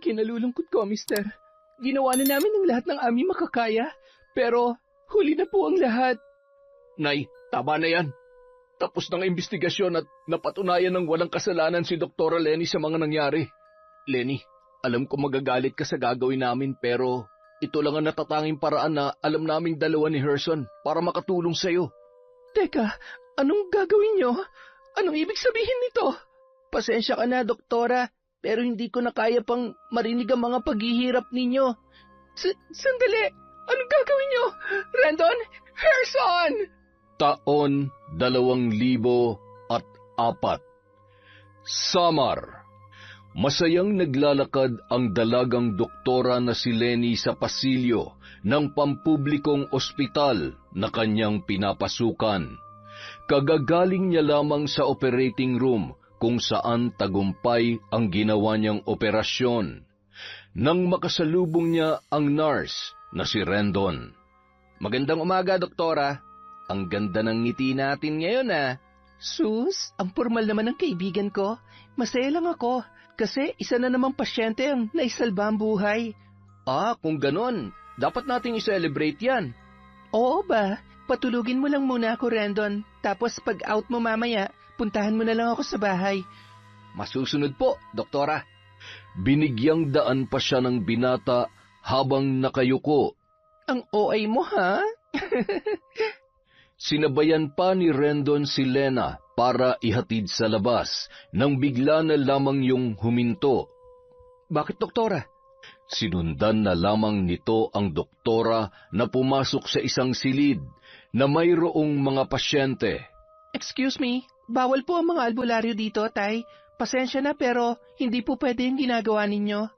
Ikinalulungkot ko, mister. Ginawa na namin ang lahat ng aming makakaya, pero huli na po ang lahat. Nay, tama na yan. Tapos ng investigasyon at napatunayan ng walang kasalanan si Dr. Lenny sa mga nangyari. Lenny, alam ko magagalit ka sa gagawin namin pero ito lang ang natatanging paraan na alam naming dalawa ni Herson para makatulong sa'yo. Teka, anong gagawin nyo? Anong ibig sabihin nito? Pasensya ka na, doktora, pero hindi ko na kaya pang marinig ang mga paghihirap ninyo. Sandali! Anong gagawin nyo? Rendon? Herson! Taon 2004. Samar. Masayang naglalakad ang dalagang doktora na si Lenny sa pasilyo ng pampublikong ospital na kanyang pinapasukan. Kagagaling niya lamang sa operating room kung saan tagumpay ang ginawa niyang operasyon. Nang makasalubong niya ang nurse na si Rendon. Magandang umaga, doktora. Ang ganda ng ngiti natin ngayon, Sus, ang formal naman ng kaibigan ko. Masaya lang ako kasi isa na namang pasyente ang naisalba ang buhay. Kung ganon, dapat nating i-celebrate yan. Oo ba? Patulugin mo lang muna ako, Rendon. Tapos pag out mo mamaya, puntahan mo na lang ako sa bahay. Masusunod po, doktora. Binigyang daan pa siya ng binata habang nakayuko. Ang OA mo, ha? Sinabayan pa ni Rendon si Lena para ihatid sa labas nang bigla na lamang yung huminto. Bakit, doktora? Sinundan na lamang nito ang doktora na pumasok sa isang silid na mayroong mga pasyente. Excuse me, bawal po ang mga albularyo dito, Tay. Pasensya na pero hindi po pwede yung ginagawa ninyo.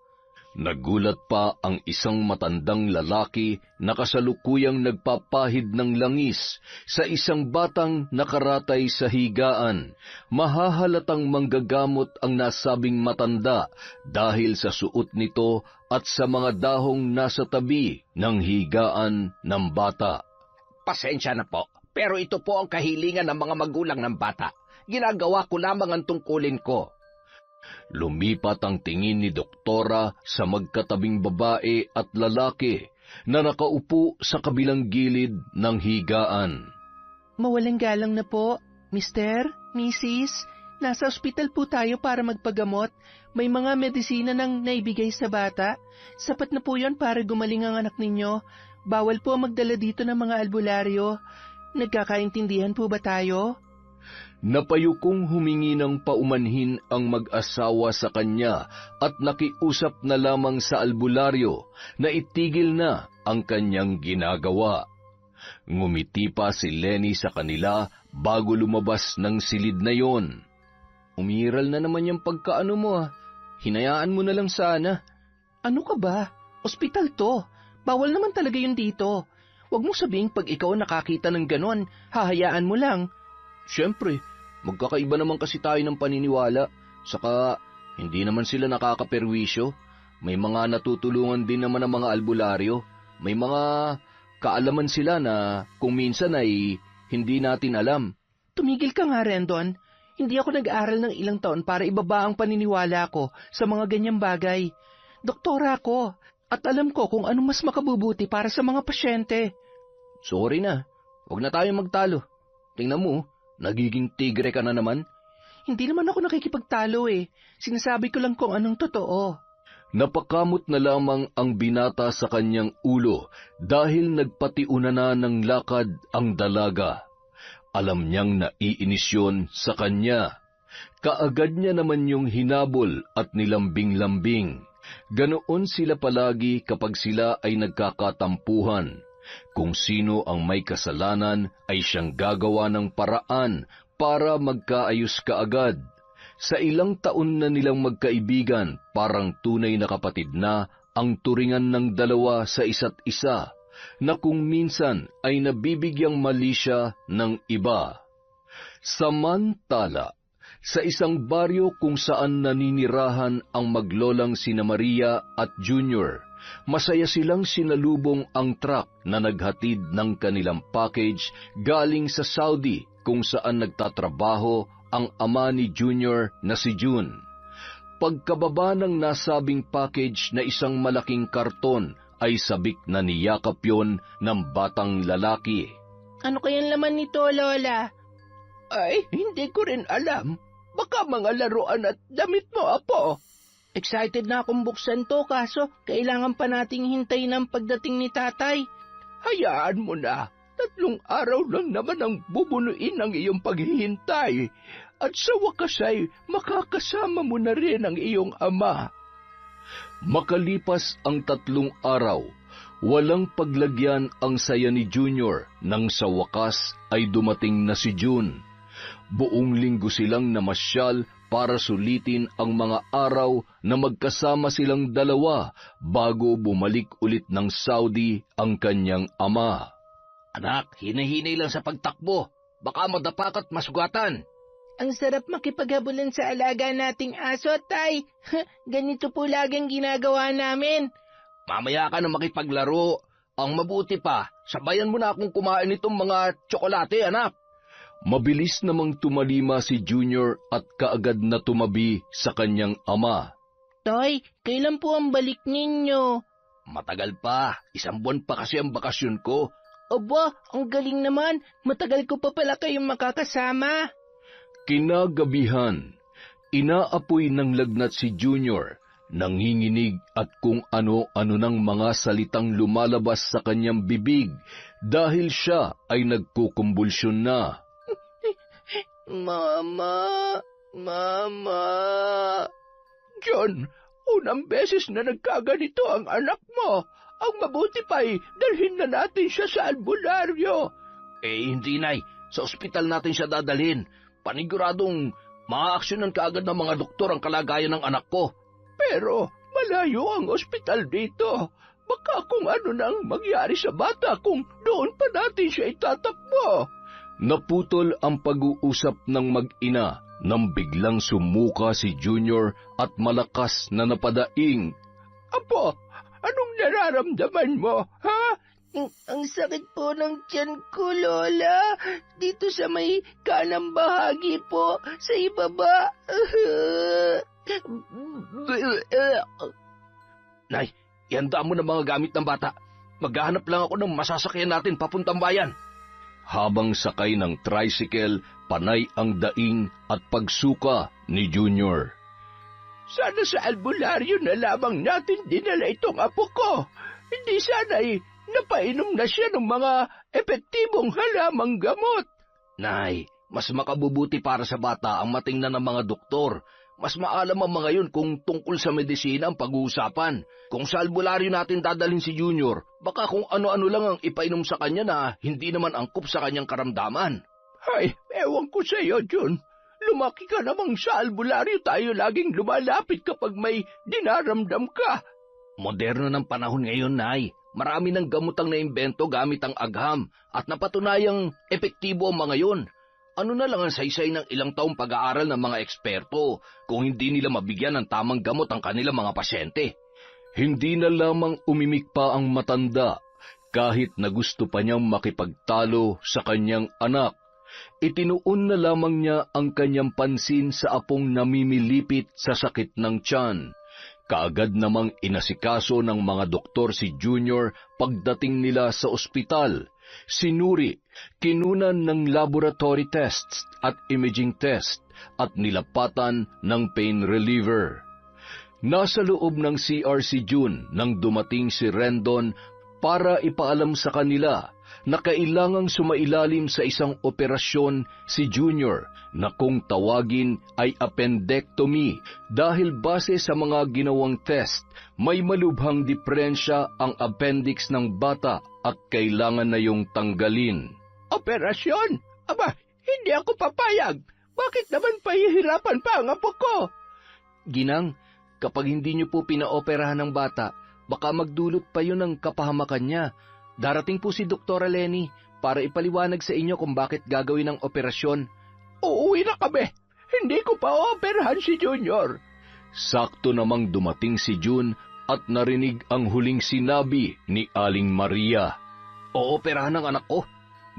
Nagulat pa ang isang matandang lalaki na kasalukuyang nagpapahid ng langis sa isang batang nakaratay sa higaan. Mahahalatang manggagamot ang nasabing matanda dahil sa suot nito at sa mga dahong nasa tabi ng higaan ng bata. Pasensya na po, pero ito po ang kahilingan ng mga magulang ng bata. Ginagawa ko lamang ang tungkulin ko. Lumipat ang tingin ni doktora sa magkatabing babae at lalaki na nakaupo sa kabilang gilid ng higaan. Mawalang galang na po, Mister, Mrs. Nasa ospital po tayo para magpagamot. May mga medisina nang naibigay sa bata. Sapat na po yon para gumaling ang anak ninyo. Bawal po magdala dito ng mga albularyo. Nagkakaintindihan po ba tayo? Napayukong humingi ng paumanhin ang mag-asawa sa kanya at nakiusap na lamang sa albularyo na itigil na ang kanyang ginagawa. Ngumiti pa si Lenny sa kanila bago lumabas ng silid na yon. Umiral na naman yung pagkaano mo. Hinayaan mo na lang sana. Ano ka ba? Ospital to. Bawal naman talaga yun dito. Huwag mong sabihin pag ikaw nakakita ng ganon, hahayaan mo lang. Siyempre, magkakaiba naman kasi tayo ng paniniwala, saka hindi naman sila nakakaperwisyo. May mga natutulungan din naman ang mga albularyo. May mga kaalaman sila na kung minsan ay hindi natin alam. Tumigil ka nga, Rendon. Hindi ako nag-aral ng ilang taon para ibaba ang paniniwala ko sa mga ganyang bagay. Doktora ako, at alam ko kung ano mas makabubuti para sa mga pasyente. Sorry na, huwag na tayo magtalo. Tingnan mo, nagiging tigre ka na naman. Hindi naman ako nakikipagtalo Sinasabi ko lang kung anong totoo. Napakamot na lamang ang binata sa kanyang ulo dahil nagpatiuna na ng lakad ang dalaga. Alam niyang naiinis yun sa kanya. Kaagad niya naman yung hinabol at nilambing-lambing. Ganoon sila palagi kapag sila ay nagkakatampuhan. Kung sino ang may kasalanan ay siyang gagawa ng paraan para magkaayos kaagad. Sa ilang taon na nilang magkaibigan, parang tunay na kapatid na ang turingan ng dalawa sa isa't isa, na kung minsan ay nabibigyang mali siya ng iba. Samantala, sa isang baryo kung saan naninirahan ang maglolang sina Maria at Junior, masaya silang sinalubong ang truck na naghatid ng kanilang package galing sa Saudi kung saan nagtatrabaho ang ama ni Junior na si June. pagkababa ng nasabing package na isang malaking karton ay sabik na niyakap yon ng batang lalaki. Ano kayang laman nito, Lola? Ay, hindi ko rin alam. Baka mga laruan at damit mo, Apo. Excited na akong buksan to, kaso kailangan pa nating hintayin ang pagdating ni Tatay. Hayaan mo na. 3 araw lang naman ang bubunuin ng iyong paghihintay. At sa wakas ay makakasama mo na rin ang iyong ama. Makalipas ang 3 araw, walang paglagyan ang saya ni Junior nang sa wakas ay dumating na si June. Buong linggo silang namasyal para sulitin ang mga araw na magkasama silang dalawa bago bumalik ulit ng Saudi ang kanyang ama. Anak, hinahinay lang sa pagtakbo. Baka madapak at masugatan. Ang sarap makipaghabulan sa alaga nating aso, Tay. Ganito po laging ginagawa namin. Mamaya ka na makipaglaro. Ang mabuti pa, sabayan mo na akong kumain itong mga tsokolate, anak. Mabilis namang tumalima si Junior at kaagad na tumabi sa kanyang ama. Tay, kailan po ang balik ninyo? Matagal pa. 1 buwan pa kasi ang bakasyon ko. Aba, ang galing naman. Matagal ko pa pala kayong makakasama. Kinagabihan, inaapoy ng lagnat si Junior, nanginginig at kung ano-ano ng mga salitang lumalabas sa kanyang bibig dahil siya ay nagkukumbulsyon na. Mama, Mama. John, unang beses na nagkaganito ang anak mo. Ang mabuti pa'y dalhin na natin siya sa albularyo. Hindi, Nay. Sa ospital natin siya dadalhin. Paniguradong maaaksyonan kaagad ng mga doktor ang kalagayan ng anak ko. Pero malayo ang ospital dito. Baka kung ano nang mangyari sa bata kung doon pa natin siya itatakbo. Naputol ang pag-uusap ng mag-ina nang biglang sumuka si Junior at malakas na napadaing. Apo, anong nararamdaman mo, ha? Ang sakit po ng tiyan ko, Lola. Dito sa may kanang bahagi po, sa ibaba. Nay, ihanda mo na mga gamit ng bata. Maghahanap lang ako ng masasakyan natin papuntang bayan. Habang sakay ng tricycle, panay ang daing at pagsuka ni Junior. Sana sa albularyo na lamang natin dinala itong apo ko. Hindi sana'y napainom na siya ng mga epektibong halamang gamot. Nay, mas makabubuti para sa bata ang matingnan ng mga doktor. Mas maalam ang mga yun kung tungkol sa medisina ang pag-uusapan. Kung sa albularyo natin dadalhin si Junior, baka kung ano-ano lang ang ipainom sa kanya na hindi naman angkop sa kanyang karamdaman. Ay, ewan ko sa iyo, Jun. Lumaki ka namang sa albularyo tayo laging lumalapit kapag may dinaramdam ka. Moderno ng panahon ngayon, Nay. Marami ng gamotang naimbento gamit ang agham at napatunayang epektibo ang mga yun. Ano na lang ang saysay ng ilang taong pag-aaral ng mga eksperto kung hindi nila mabigyan ng tamang gamot ang kanilang mga pasyente. Hindi na lamang umimik pa ang matanda kahit na gusto pa niyang makipagtalo sa kanyang anak. Itinuon na lamang niya ang kanyang pansin sa apong namimilipit sa sakit ng tiyan. Kaagad namang inasikaso ng mga doktor si Junior pagdating nila sa ospital. Sinuri, kinunan ng laboratory tests at imaging test at nilapatan ng pain reliever. Nasa loob ng CR si June nang dumating si Rendon para ipaalam sa kanila na kailangang sumailalim sa isang operasyon si Junior na kung tawagin ay appendectomy dahil base sa mga ginawang test, may malubhang diferensya ang appendix ng bata at kailangan na yung tanggalin. Operasyon? Aba, hindi ako papayag. Bakit naman pahihirapan pa ang apo ko? Ginang, kapag hindi niyo po pinaoperahan ng bata, baka magdulot pa yun ng kapahamakan niya. Darating po si Dr. Lenny para ipaliwanag sa inyo kung bakit gagawin ang operasyon. Uuwi na kami. Hindi ko pa operahan si Junior. Sakto namang dumating si June at narinig ang huling sinabi ni Aling Maria. Ooperahan ng anak ko?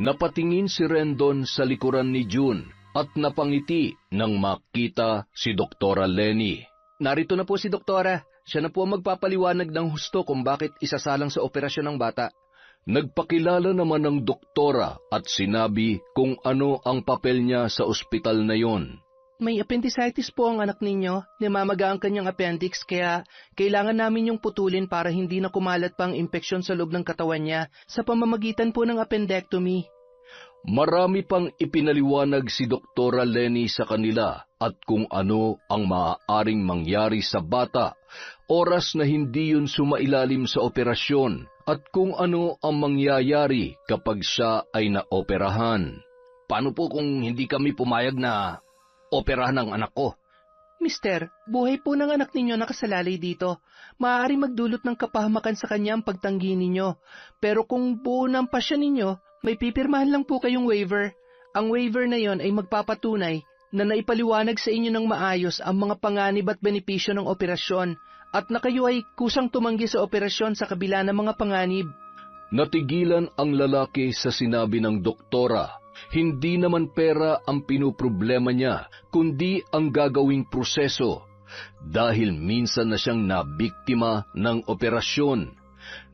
Napatingin si Rendon sa likuran ni June at napangiti nang makita si Dr. Lenny. Narito na po si Doktora. Siya na po ang magpapaliwanag ng husto kung bakit isasalang sa operasyon ng bata. Nagpakilala naman ng doktora at sinabi kung ano ang papel niya sa ospital na yon. May appendicitis po ang anak ninyo. Namamaga ang kanyang appendix kaya kailangan namin yung putulin para hindi na kumalat pa ang impeksyon sa loob ng katawan niya sa pamamagitan po ng appendectomy. Marami pang ipinaliwanag si Doktora Lenny sa kanila at kung ano ang maaaring mangyari sa bata, oras na hindi yun sumailalim sa operasyon at kung ano ang mangyayari kapag siya ay naoperahan. Paano po kung hindi kami pumayag na operahan ang anak ko? Mister, buhay po ng anak ninyo nakasalalay dito. Maaari magdulot ng kapahamakan sa kanya ang pagtanggi ninyo. Pero kung buo ng pasya ninyo, may pipirmahan lang po kayong waiver. Ang waiver na yon ay magpapatunay na naipaliwanag sa inyo ng maayos ang mga panganib at benepisyo ng operasyon at na kayo ay kusang tumanggi sa operasyon sa kabila ng mga panganib. Natigilan ang lalaki sa sinabi ng doktora. Hindi naman pera ang pinuproblema niya, kundi ang gagawing proseso. Dahil minsan na siyang nabiktima ng operasyon.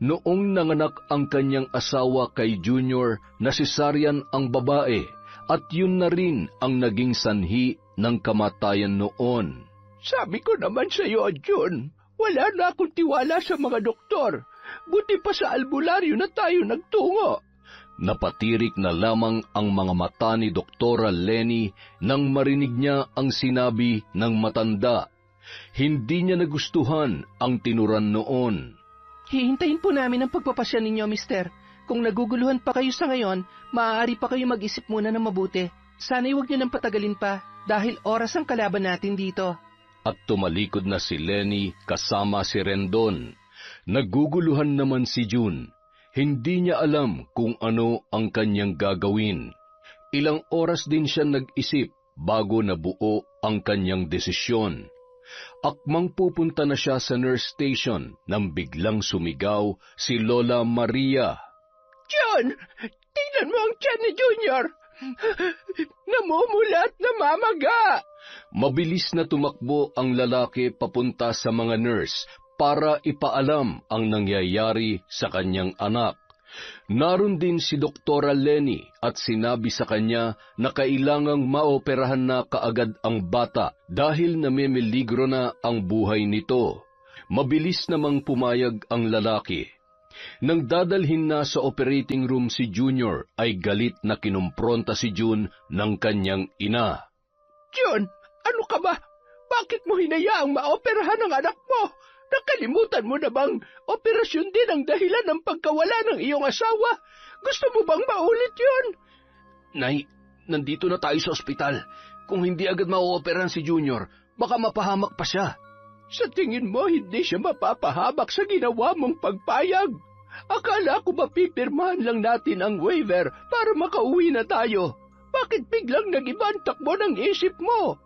Noong nanganak ang kanyang asawa kay Junior, nasesaryan ang babae at yun na rin ang naging sanhi ng kamatayan noon. Sabi ko naman sa iyo, Jun, wala na akong tiwala sa mga doktor. Buti pa sa albularyo na tayo nagtungo. Napatirik na lamang ang mga mata ni Doktora Lenny nang marinig niya ang sinabi ng matanda. Hindi niya nagustuhan ang tinuran noon. Hihintayin po namin ang pagpapasya ninyo, mister. Kung naguguluhan pa kayo sa ngayon, maaari pa kayo mag-isip muna ng mabuti. Sana'y huwag niyo nang patagalin pa, dahil oras ang kalaban natin dito. At tumalikod na si Lenny kasama si Rendon. Naguguluhan naman si June. Hindi niya alam kung ano ang kanyang gagawin. Ilang oras din siya nag-isip bago nabuo ang kanyang desisyon. Akmang pupunta na siya sa nurse station nang biglang sumigaw si Lola Maria. John, tingnan mo ang tiyan ni Junior. Namumula at namamaga. Mabilis na tumakbo ang lalaki papunta sa mga nurse para ipaalam ang nangyayari sa kanyang anak. Naroon din si Doktora Lenny at sinabi sa kanya na kailangang maoperahan na kaagad ang bata dahil namimiligro na ang buhay nito. Mabilis namang pumayag ang lalaki. Nang dadalhin na sa operating room si Junior ay galit na kinumpronta si June ng kanyang ina. June, ano ka ba? Bakit mo hinayaang maoperahan ang anak mo? Nakalimutan mo na bang operasyon din ang dahilan ng pagkawala ng iyong asawa? Gusto mo bang maulit yun? Nay, nandito na tayo sa ospital. Kung hindi agad mauoperahan si Junior, baka mapahamak pa siya. Sa tingin mo, hindi siya mapapahamak sa ginawa mong pagpayag? Akala ko mapipirmahan lang natin ang waiver para makauwi na tayo. Bakit biglang nag-iba ang takbo ng isip mo?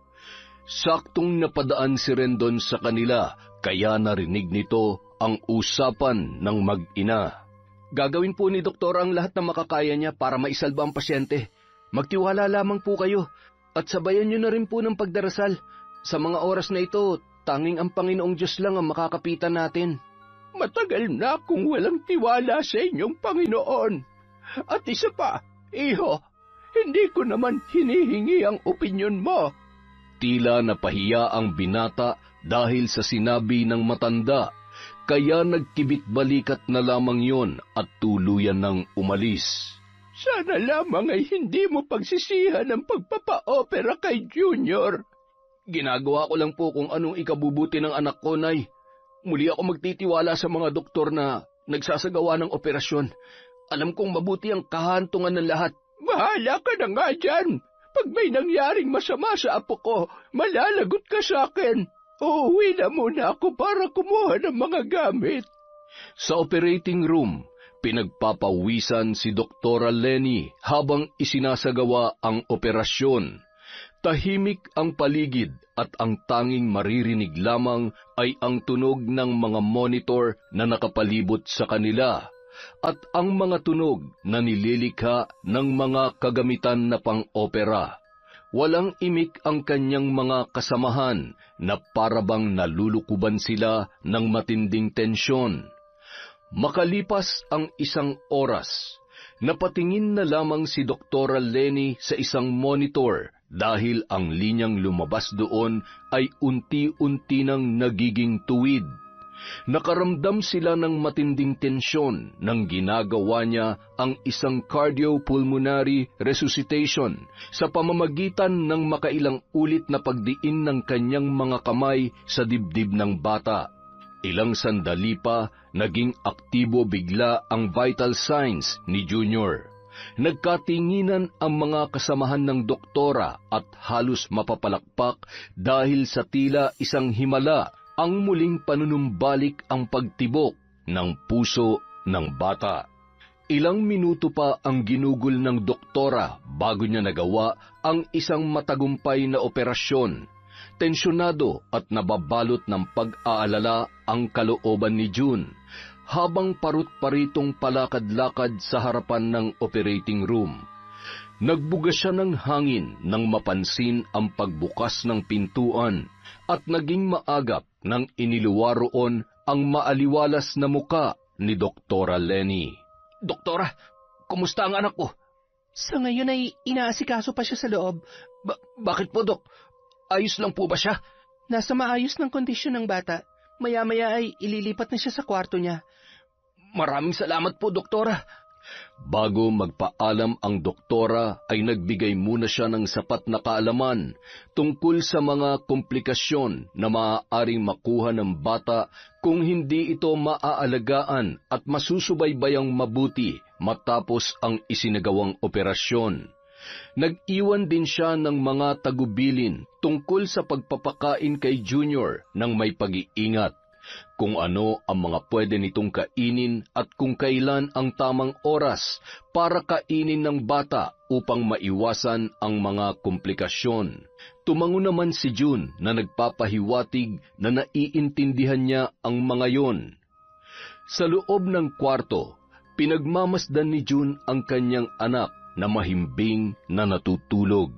Saktong napadaan si Rendon sa kanila, kaya narinig nito ang usapan ng mag-ina. Gagawin po ni Doktor ang lahat na makakaya niya para maisalba ang pasyente. Magtiwala lamang po kayo at sabayan niyo na rin po ng pagdarasal. Sa mga oras na ito, tanging ang Panginoong Diyos lang ang makakapitan natin. Matagal na akong walang tiwala sa inyong Panginoon. At isa pa, iho, hindi ko naman hinihingi ang opinyon mo. Tila napahiya ang binata dahil sa sinabi ng matanda, kaya nagkibit-balikat na lamang yon at tuluyan ng umalis. Sana lamang ay hindi mo pagsisihan ang pagpapa-opera kay Junior. Ginagawa ko lang po kung anong ikabubuti ng anak ko, Nay. Muli ako magtitiwala sa mga doktor na nagsasagawa ng operasyon. Alam kong mabuti ang kahantungan ng lahat. Bahala ka na nga dyan. Pag may nangyaring masama sa apo ko, malalagot ka sa akin. Uuwi na muna ako para kumuha ng mga gamit. Sa operating room, pinagpapawisan si Doktora Lenny habang isinasagawa ang operasyon. Tahimik ang paligid at ang tanging maririnig lamang ay ang tunog ng mga monitor na nakapalibot sa kanila at ang mga tunog na nililikha ng mga kagamitan na pang-opera. Walang imik ang kanyang mga kasamahan na parabang nalulukuban sila ng matinding tensyon. Makalipas ang 1 oras, napatingin na lamang si Dr. Lenny sa isang monitor dahil ang linyang lumabas doon ay unti-unti nang nagiging tuwid. Nakaramdam sila ng matinding tensyon nang ginagawa niya ang isang cardiopulmonary resuscitation sa pamamagitan ng makailang ulit na pagdiin ng kanyang mga kamay sa dibdib ng bata. Ilang sandali pa, naging aktibo bigla ang vital signs ni Junior. Nagkatinginan ang mga kasamahan ng doktora at halos mapapalakpak dahil sa tila isang himala ang muling panunumbalik ang pagtibok ng puso ng bata. Ilang minuto pa ang ginugol ng doktora bago niya nagawa ang isang matagumpay na operasyon. Tensyonado at nababalot ng pag-aalala ang kalooban ni June habang parut-paritong palakad-lakad sa harapan ng operating room. Nagbuga siya ng hangin nang mapansin ang pagbukas ng pintuan at naging maagap nang iniluwa roon ang maaliwalas na muka ni Doktora Lenny. Doktora, kumusta ang anak ko? Sa ngayon ay inaasikaso pa siya sa loob. Bakit po, Dok? Ayos lang po ba siya? Nasa maayos ng kondisyon ng bata. Maya-maya ay ililipat na siya sa kwarto niya. Maraming salamat po, Doktora. Bago magpaalam ang doktora ay nagbigay muna siya ng sapat na kaalaman tungkol sa mga komplikasyon na maaaring makuha ng bata kung hindi ito maaalagaan at masusubaybayang mabuti matapos ang isinagawang operasyon. Nag-iwan din siya ng mga tagubilin tungkol sa pagpapakain kay Junior ng may pag-iingat, kung ano ang mga pwede nitong kainin at kung kailan ang tamang oras para kainin ng bata upang maiwasan ang mga komplikasyon. Tumango naman si June na nagpapahiwatig na naiintindihan niya ang mga yon. Sa loob ng kwarto, pinagmamasdan ni June ang kanyang anak na mahimbing na natutulog.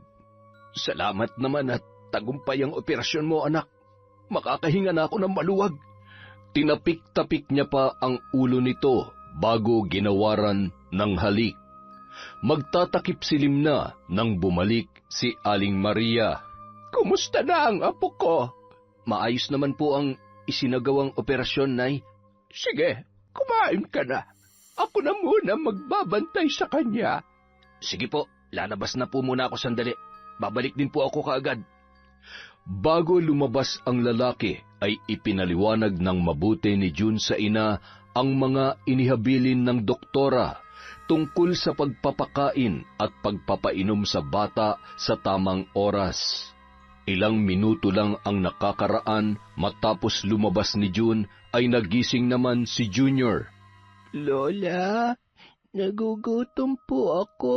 Salamat naman at tagumpay ang operasyon mo, anak. Makakahinga na ako ng maluwag. Tinapik-tapik niya pa ang ulo nito bago ginawaran ng halik. Magtatakip silim na nang bumalik si Aling Maria. Kumusta na ang apo ko? Maayos naman po ang isinagawang operasyon, Nay. Sige, kumain ka na. Ako na muna magbabantay sa kanya. Sige po, lalabas na po muna ako sandali. Babalik din po ako kaagad. Bago lumabas ang lalaki, ay ipinaliwanag ng mabuti ni June sa ina ang mga inihabilin ng doktora tungkol sa pagpapakain at pagpapainom sa bata sa tamang oras. Ilang minuto lang ang nakakaraan matapos lumabas ni June ay nagising naman si Junior. Lola, nagugutom po ako.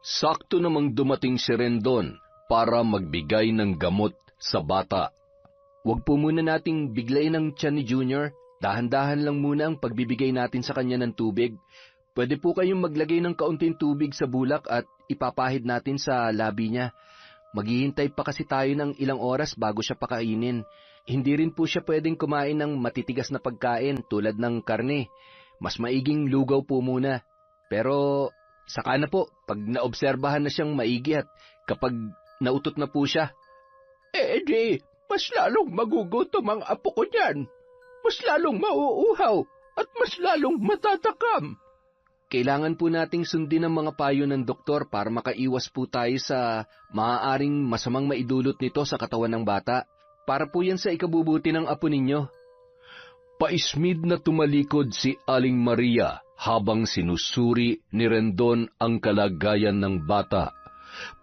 Sakto namang dumating si Rendon para magbigay ng gamot sa bata. Huwag po muna nating biglayin ang tiyan ni Junior. Dahan-dahan lang muna ang pagbibigay natin sa kanya ng tubig. Pwede po kayong maglagay ng kaunting tubig sa bulak at ipapahid natin sa labi niya. Maghihintay pa kasi tayo ng ilang oras bago siya pakainin. Hindi rin po siya pwedeng kumain ng matitigas na pagkain tulad ng karne. Mas maiging lugaw po muna. Pero saka na po pag naobserbahan na siyang maigi at kapag nautot na po siya. Di, mas lalong magugutom ang apo ko niyan. Mas lalong mauuhaw at mas lalong matatakam. Kailangan po nating sundin ang mga payo ng doktor para makaiwas po tayo sa maaaring masamang maidulot nito sa katawan ng bata. Para po yan sa ikabubuti ng apo ninyo. Paismid na tumalikod si Aling Maria habang sinusuri ni Rendon ang kalagayan ng bata.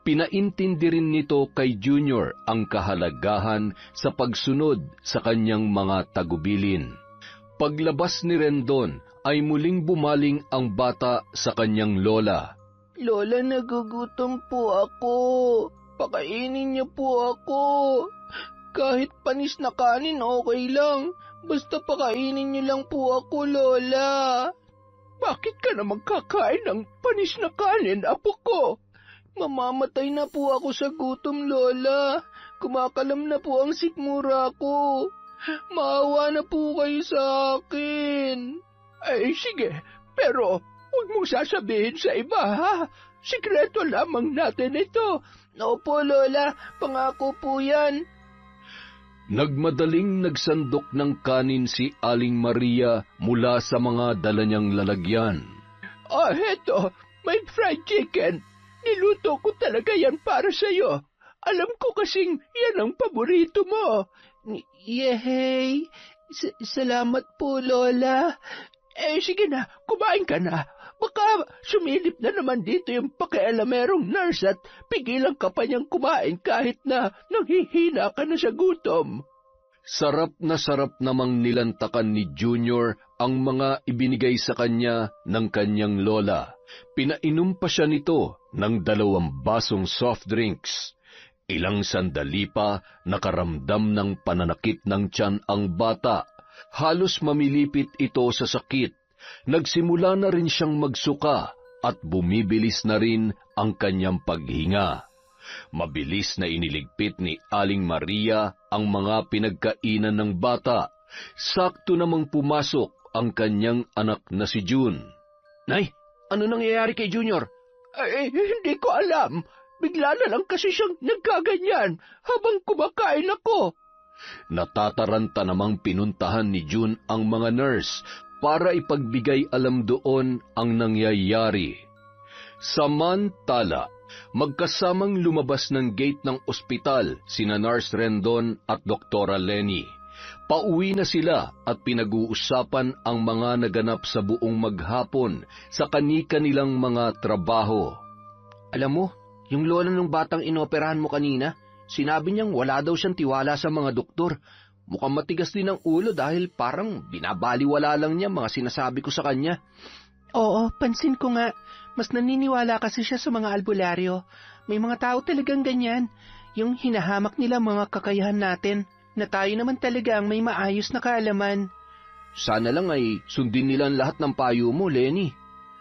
Pinaintindi rin nito kay Junior ang kahalagahan sa pagsunod sa kanyang mga tagubilin. Paglabas ni Rendon ay muling bumaling ang bata sa kanyang lola. Lola, nagugutom po ako. Pakainin niyo po ako. Kahit panis na kanin, okay lang. Basta pakainin niyo lang po ako, Lola. Bakit ka naman kakain ng panis na kanin, apo ko? Mamamatay na po ako sa gutom, Lola. Kumakalam na po ang sikmura ko. Maawa na po kayo sa akin. Ay, sige, pero huwag mong sasabihin sa iba, ha? Sikreto lamang natin ito. Opo, Lola. Pangako po yan. Nagmadaling nagsandok ng kanin si Aling Maria mula sa mga dala niyang lalagyan. Heto, may fried chicken. Niluto ko talaga yan para sa'yo. Alam ko kasing yan ang paborito mo. Yehey! Salamat po, Lola. Sige na, kumain ka na. Baka sumilip na naman dito yung pakialamerong nurse at pigilan ka pa niyang kumain kahit na nanghihina ka na sa gutom. Sarap namang nilantakan ni Junior ang mga ibinigay sa kanya ng kanyang lola. Pinainom pa siya nito ng 2 basong soft drinks. Ilang sandali pa nakaramdam ng pananakit ng tiyan ang bata. Halos mamilipit ito sa sakit. Nagsimula na rin siyang magsuka at bumibilis na rin ang kanyang paghinga. Mabilis na iniligpit ni Aling Maria ang mga pinagkainan ng bata. Sakto namang pumasok ang kanyang anak na si June. Nay, ano nangyayari kay Junior? Hindi ko alam. Bigla na lang kasi siyang nagkaganyan habang kumakain ako. Natataranta namang pinuntahan ni June ang mga nurse para ipagbigay alam doon ang nangyayari. Samantala, magkasamang lumabas ng gate ng ospital sina Nurse Rendon at Doktora Lenny. Pauwi na sila at pinag-uusapan ang mga naganap sa buong maghapon sa kani-kanilang mga trabaho. Alam mo, yung lola ng batang inoperahan mo kanina, sinabi niyang wala daw siyang tiwala sa mga doktor. Mukhang matigas din ang ulo dahil parang binabaliwala lang niya mga sinasabi ko sa kanya. Oo, pansin ko nga. Mas naniniwala kasi siya sa mga albularyo. May mga tao talagang ganyan. Yung hinahamak nila mga kakayahan natin, na tayo naman talaga ang may maayos na kaalaman. Sana lang ay sundin nila lahat ng payo mo, Lenny.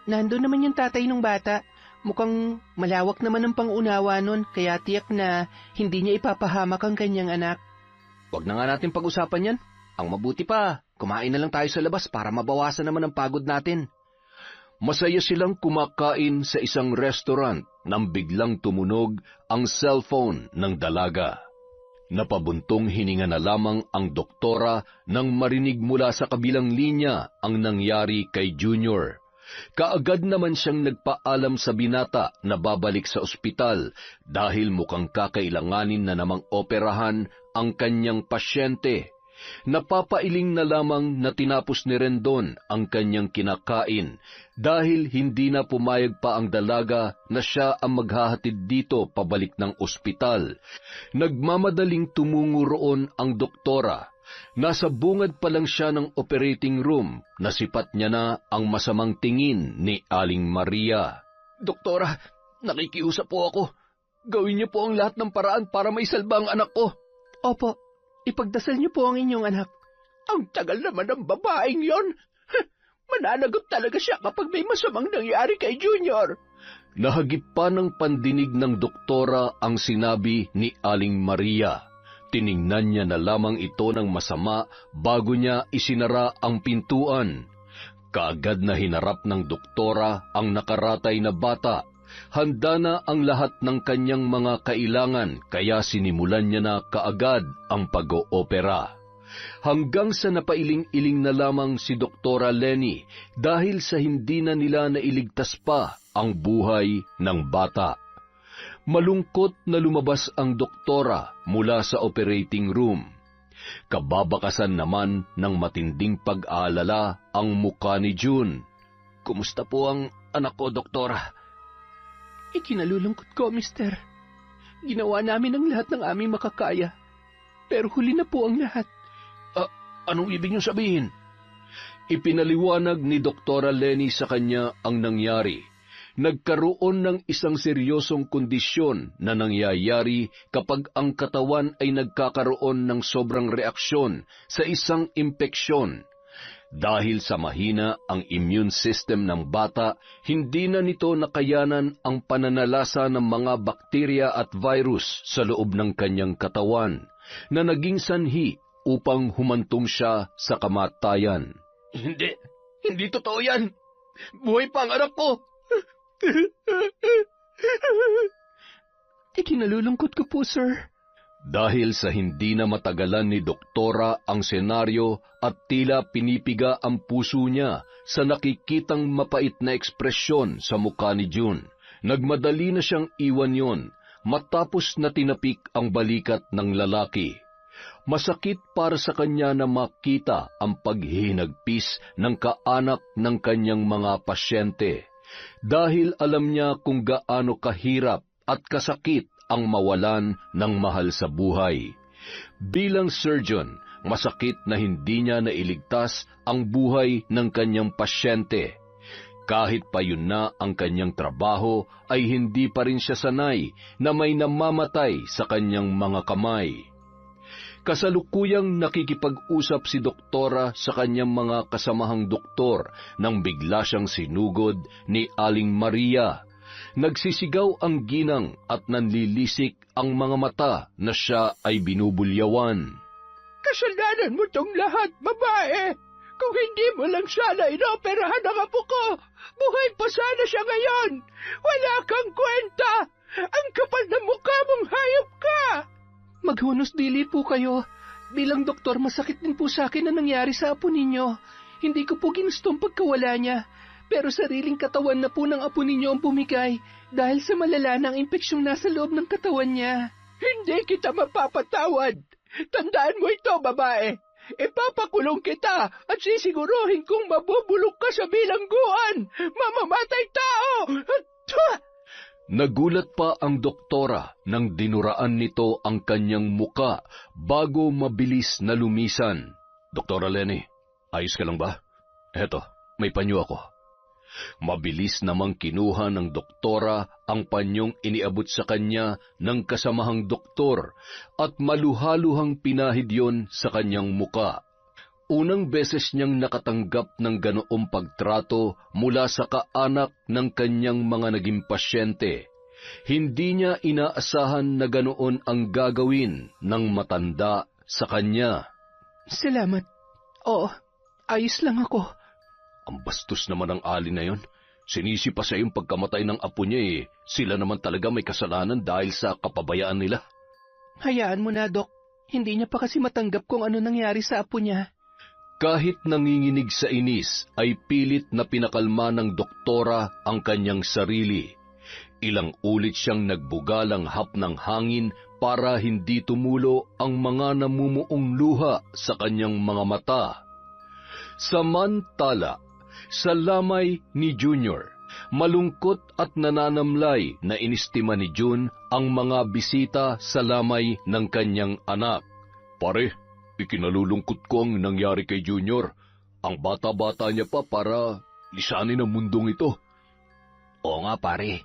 Nandun naman yung tatay ng bata. Mukhang malawak naman ang pangunawa nun, kaya tiyak na hindi niya ipapahamak ang kanyang anak. Huwag na nga natin pag-usapan yan. Ang mabuti pa, kumain na lang tayo sa labas para mabawasan naman ang pagod natin. Masaya silang kumakain sa isang restaurant nang biglang tumunog ang cellphone ng dalaga. Napabuntong hininga na lamang ang doktora nang marinig mula sa kabilang linya ang nangyari kay Junior. Kaagad naman siyang nagpaalam sa binata na babalik sa ospital dahil mukhang kakailanganin na namang operahan ang kanyang pasyente. Napapailing na lamang na tinapos ni Rendon ang kanyang kinakain dahil hindi na pumayag pa ang dalaga na siya ang maghahatid dito pabalik ng ospital. Nagmamadaling tumungo roon ang doktora. Nasa bungad pa lang siya ng operating room, nasipat niya na ang masamang tingin ni Aling Maria. Doktora, nakikiusap po ako. Gawin niyo po ang lahat ng paraan para maisalba ang anak ko. Opo, ipagdasal niyo po ang inyong anak. Ang tagal naman ng babaeng yon. Mananagot talaga siya kapag may masamang nangyari kay Junior. Nahagip pa ng pandinig ng doktora ang sinabi ni Aling Maria. Tiningnan niya na lamang ito ng masama bago niya isinara ang pintuan. Kaagad na hinarap ng doktora ang nakaratay na bata. Handa na ang lahat ng kanyang mga kailangan kaya sinimulan niya na kaagad ang pag-oopera. Hanggang sa napailing-iling na lamang si Doktora Lenny dahil sa hindi na nila nailigtas pa ang buhay ng bata. Malungkot na lumabas ang doktora mula sa operating room. Kababakasan naman ng matinding pag-aalala ang mukha ni June. Kumusta po ang anak ko, doktora? Ikinalulungkot ko, mister. Ginawa namin ang lahat ng aming makakaya. Pero huli na po ang lahat. Anong ibig niyo sabihin? Ipinaliwanag ni Doktora Lenny sa kanya ang nangyari. Nagkaroon ng isang seryosong kondisyon na nangyayari kapag ang katawan ay nagkakaroon ng sobrang reaksyon sa isang impeksyon. Dahil sa mahina ang immune system ng bata, hindi na nito nakayanan ang pananalasa ng mga bakterya at virus sa loob ng kanyang katawan, na naging sanhi upang humantong siya sa kamatayan. Hindi totoo yan. Buhay pa ang anak ko. Ikinalulungkot ko po, sir. Dahil sa hindi na matagalan ni Doktora ang senaryo at tila pinipiga ang puso niya sa nakikitang mapait na ekspresyon sa mukha ni June, nagmadali na siyang iwan yon matapos na tinapik ang balikat ng lalaki. Masakit para sa kanya na makita ang paghihinagpis ng kaanak ng kanyang mga pasyente, dahil alam niya kung gaano kahirap at kasakit ang mawalan ng mahal sa buhay. Bilang surgeon, masakit na hindi niya nailigtas ang buhay ng kanyang pasyente. Kahit pa yun na ang kanyang trabaho, ay hindi pa rin siya sanay na may namamatay sa kanyang mga kamay. Kasalukuyang nakikipag-usap si Doktora sa kanyang mga kasamahang doktor nang bigla siyang sinugod ni Aling Maria. Nagsisigaw ang ginang at nanlilisik ang mga mata na siya ay binubulyawan. Kasalanan mo tong lahat, babae! Kung hindi mo lang sana inoperahan ang apo ko, buhay pa sana siya ngayon! Wala kang kwenta! Ang kapal na mukha mong hayop ka! Maghunos dili po kayo. Bilang doktor, masakit din po sa akin na nangyari sa apo ninyo. Hindi ko po ginustong pagkawala niya. Pero sariling katawan na po ng apo ninyo ang bumigay dahil sa malala ng impeksyon nasa loob ng katawan niya. Hindi kita mapapatawad. Tandaan mo ito, babae. Ipapakulong kita at sisiguruhin kong mabubulok ka sa bilangguan. Mamamatay tao! Nagulat pa ang doktora nang dinuraan nito ang kanyang muka bago mabilis na lumisan. Doktora Lenny, ayos ka lang ba? Eto, may panyo ako. Mabilis namang kinuha ng doktora ang panyong iniabot sa kanya ng kasamahang doktor at maluhaluhang pinahid yon sa kanyang muka. Unang beses niyang nakatanggap ng ganoong pagtrato mula sa kaanak ng kanyang mga naging pasyente. Hindi niya inaasahan na ganoon ang gagawin ng matanda sa kanya. Salamat. Oo, ayos lang ako. Ang bastos naman ang alin na yon. Sinisi pa sa yung pagkamatay ng apo niya Sila naman talaga may kasalanan dahil sa kapabayaan nila. Hayaan mo na, Dok. Hindi niya pa kasi matanggap kung ano nangyari sa apo niya. Kahit nanginginig sa inis, ay pilit na pinakalma ng doktora ang kanyang sarili. Ilang ulit siyang nagbugalang hap ng hangin para hindi tumulo ang mga namumuong luha sa kanyang mga mata. Samantala, sa lamay ni Junior, malungkot at nananamlay na inistima ni June ang mga bisita sa lamay ng kanyang anak. Pare, ikinalulungkot ko ang nangyari kay Junior. Ang bata-bata niya pa para lisanin ang mundong ito. Oo nga pare,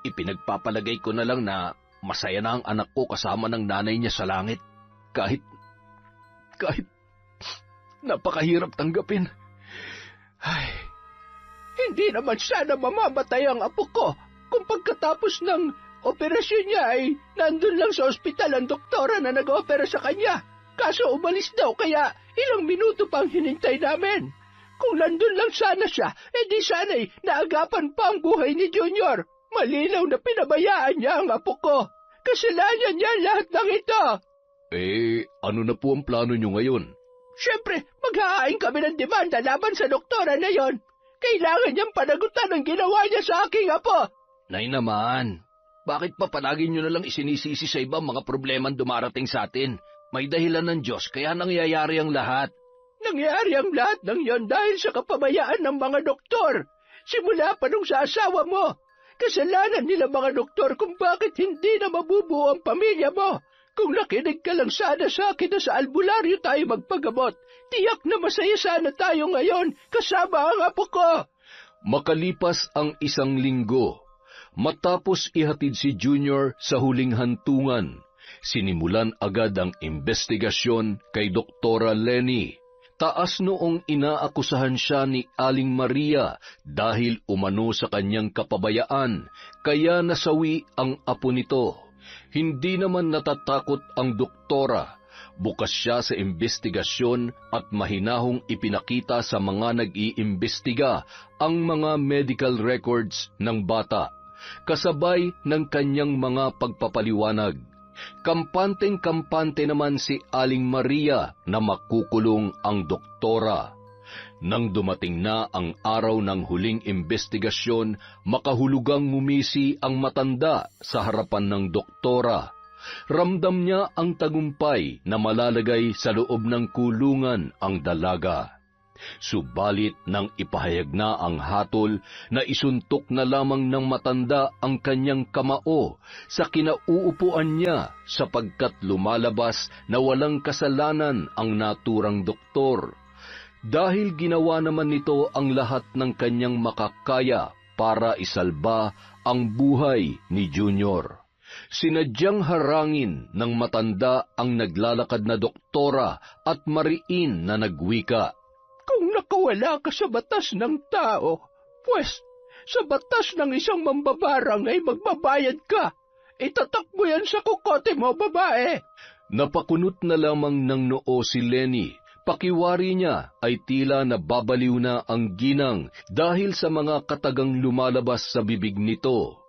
ipinagpapalagay ko na lang na masaya na ang anak ko kasama ng nanay niya sa langit. Kahit napakahirap tanggapin. Ay, hindi naman sana mamamatay ang apo ko kung pagkatapos ng operasyon niya ay nandun lang sa ospital ang doktora na nag-opera sa kanya. Kaso umalis daw kaya ilang minuto pang hinintay namin. Kung nandun lang sana siya, di sana'y naagapan pa ang buhay ni Junior. Malinaw na pinabayaan niya ang apo ko. Kasalanan niya lahat ng ito. Ano na po ang plano niyo ngayon? Siyempre, maghahain kami ng demanda laban sa doktora na yon. Kailangan niyang panagutan ang ginawa niya sa aking apo. Nay naman, bakit pa palagi niyo na lang isinisisi sa iba mga problemang dumarating sa atin? May dahilan ng Diyos kaya nangyayari ang lahat. Nangyari ang lahat ng yon dahil sa kapabayaan ng mga doktor. Simula pa nung sa asawa mo. Kasalanan nila mga doktor kung bakit hindi na mabubuo ang pamilya mo. Kung nakinig ka lang sana sa akin na sa albularyo tayo magpagamot, tiyak na masaya sana tayo ngayon kasama ang apo ko. Makalipas ang 1 linggo, matapos ihatid si Junior sa huling hantungan, sinimulan agad ang investigasyon kay Doktora Lenny. Taas noong inaakusahan siya ni Aling Maria dahil umano sa kanyang kapabayaan, kaya nasawi ang apo nito. Hindi naman natatakot ang doktora. Bukas siya sa imbestigasyon at mahinahong ipinakita sa mga nag-iimbestiga ang mga medical records ng bata, kasabay ng kanyang mga pagpapaliwanag. Kampanteng-kampante naman si Aling Maria na makukulong ang doktora. Nang dumating na ang araw ng huling imbestigasyon, makahulugang ngumisi ang matanda sa harapan ng doktora. Ramdam niya ang tagumpay na malalagay sa loob ng kulungan ang dalaga. Subalit nang ipahayag na ang hatol, na isuntok na lamang ng matanda ang kanyang kamao sa kinauupuan niya sapagkat lumalabas na walang kasalanan ang naturang doktor. Dahil ginawa naman nito ang lahat ng kanyang makakaya para isalba ang buhay ni Junior. Sinadyang harangin ng matanda ang naglalakad na doktora at mariin na nagwika. Kung nakawala ka sa batas ng tao, pues sa batas ng isang mambabarang ay magbabayad ka. Itatak mo yan sa kukote mo, babae. Napakunot na lamang ng noo si Lenny. Pakiwari niya ay tila nababaliw na ang ginang dahil sa mga katagang lumalabas sa bibig nito.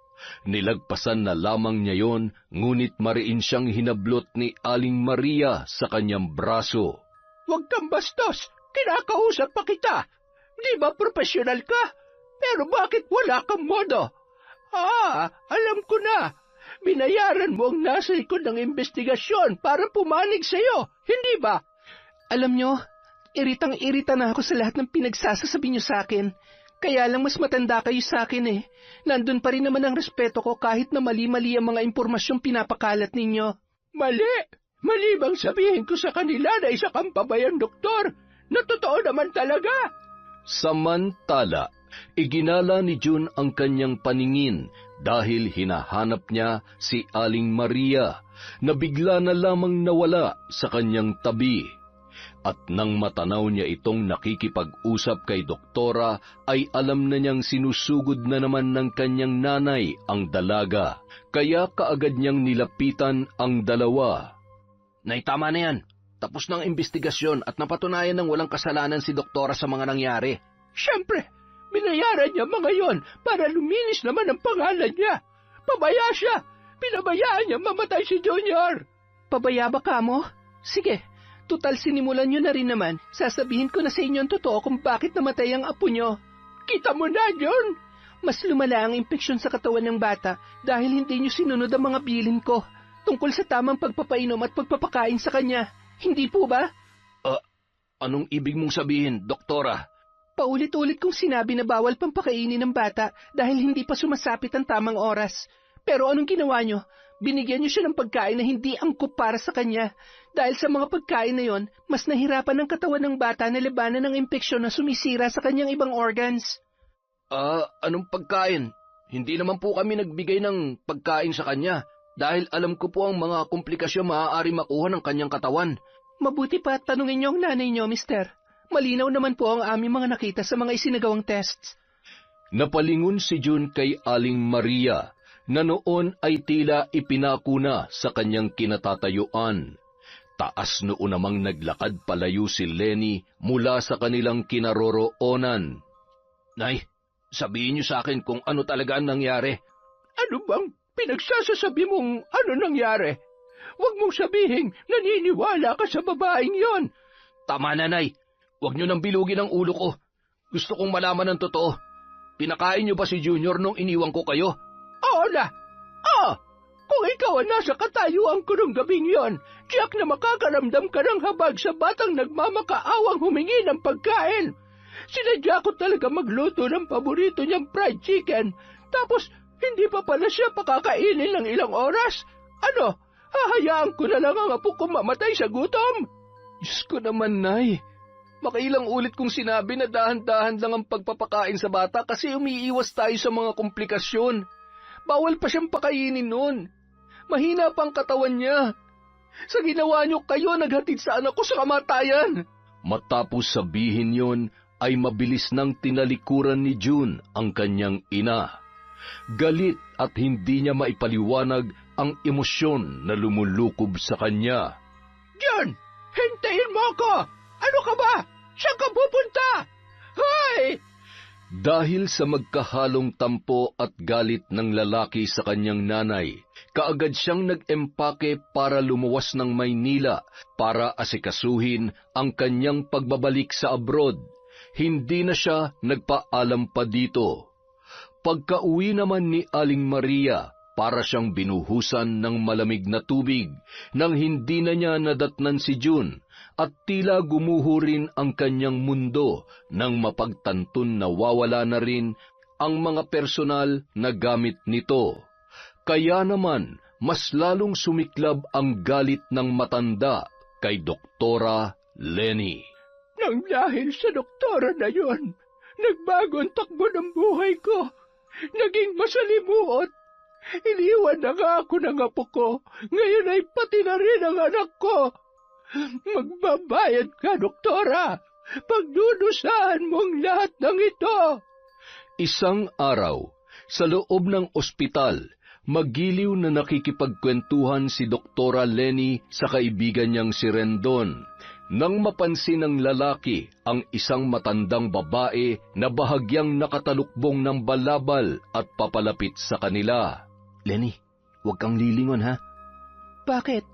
Nilagpasan na lamang niya yon, ngunit mariin siyang hinablot ni Aling Maria sa kanyang braso. Huwag kang bastos! Kinakausap pa kita. Di ba profesional ka? Pero bakit wala kang modo? Alam ko na. Binayaran mo ang nasa likod ng investigasyon para pumanig sa'yo, hindi ba? Alam nyo, iritang-irita na ako sa lahat ng pinagsasasabi nyo sa akin. Kaya lang mas matanda kayo sa akin eh. Nandun pa rin naman ang respeto ko kahit na mali-mali ang mga impormasyong pinapakalat ninyo. Mali! Mali bang sabihin ko sa kanila na isa kang pabayang doktor? Na totoo naman talaga. Samantala, iginala ni June ang kanyang paningin dahil hinahanap niya si Aling Maria na bigla na lamang nawala sa kanyang tabi. At nang matanaw niya itong nakikipag-usap kay doktora, ay alam na niyang sinusugod na naman ng kanyang nanay ang dalaga. Kaya kaagad niyang nilapitan ang dalawa. Nay, tama na yan. Tapos ng investigasyon at napatunayan ng walang kasalanan si doktora sa mga nangyari. Siyempre, binayaran niya mga yon para luminis naman ang pangalan niya. Pabaya siya. Pinabayaan niya mamatay si Junior. Pabaya ba ka mo? Sige, tutal sinimulan nyo na rin naman. Sasabihin ko na sa inyo ang totoo kung bakit namatay ang apo nyo. Kita mo na, John. Mas lumala ang impeksyon sa katawan ng bata dahil hindi nyo sinunod ang mga bilin ko tungkol sa tamang pagpapainom at pagpapakain sa kanya. Hindi po ba? Anong ibig mong sabihin, doktora? Paulit-ulit kong sinabi na bawal pang pakainin ng bata dahil hindi pa sumasapit ang tamang oras. Pero anong ginawa nyo? Binigyan nyo siya ng pagkain na hindi angkop para sa kanya. Dahil sa mga pagkain na yon, mas nahirapan ang katawan ng bata na labanan ng impeksyon na sumisira sa kanyang ibang organs. Anong pagkain? Hindi naman po kami nagbigay ng pagkain sa kanya. Dahil alam ko po ang mga komplikasyon maaari makuha ng kanyang katawan. Mabuti pa tanungin niyo ang nanay niyo, mister. Malinaw naman po ang aming mga nakita sa mga isinagawang tests. Napalingon si June kay Aling Maria na noon ay tila ipinako na sa kanyang kinatatayuan. Taas noon namang naglakad palayo si Lenny mula sa kanilang kinaroroonan. Nay, sabihin niyo sa akin kung ano talaga ang nangyari. Ano bang pinagsasasabi mong ano nangyari? Huwag mong sabihin naniniwala ka sa babaeng yon. Tama na, Nay. Huwag niyo nang bilugin ang ulo ko. Gusto kong malaman ang totoo. Pinakain niyo ba si Junior nung iniwan ko kayo? Oo na. Kung ikaw ang nasa katayuan ko nung gabing yon, tiyak na makakaramdam ka ng habag sa batang nagmamakaawang humingi ng pagkain. Sinadya ko talaga magluto ng paborito niyang fried chicken, tapos hindi pa pala siya pakakainin ng ilang oras. Ano, hahayaan ko na lang ang apo ko mamatay sa gutom? Diyos ko naman, Nay. Makailang ulit kong sinabi na dahan-dahan lang ang pagpapakain sa bata kasi umiiwas tayo sa mga komplikasyon. Bawal pa siyang pakainin noon. Mahina pa ang katawan niya. Sa ginawa niyo, kayo naghatid sa anak ko sa kamatayan. Matapos sabihin yon, ay mabilis nang tinalikuran ni June ang kanyang ina. Galit at hindi niya maipaliwanag ang emosyon na lumulukob sa kanya. June, hintayin mo ako! Ano ka ba? Saan ka pupunta? Hoy! Dahil sa magkahalong tampo at galit ng lalaki sa kanyang nanay, kaagad siyang nag-empake para lumuwas ng Maynila para asikasuhin ang kanyang pagbabalik sa abroad. Hindi na siya nagpaalam pa dito. Pagka-uwi naman ni Aling Maria, para siyang binuhusan ng malamig na tubig nang hindi na niya nadatnan si June at tila gumuho rin ang kanyang mundo nang mapagtantun na wawala na rin ang mga personal na gamit nito. Kaya naman, mas lalong sumiklab ang galit ng matanda kay Doktora Lenny. Nang dahil sa doktora na yon, nagbago ang takbo ng buhay ko. Naging masalimuot. Iniwan na nga ako ng apo ko. Ngayon ay pati na rin ang anak ko. Magbabayad ka, doktora. Pagdudusahan mo ang lahat ng ito. Isang araw, sa loob ng ospital, magiliw na nakikipagkwentuhan si Doktora Lenny sa kaibigan niyang si Rendon. Nang mapansin ng lalaki ang isang matandang babae na bahagyang nakatalukbong ng balabal at papalapit sa kanila. Lenny, huwag kang lilingon ha. Bakit?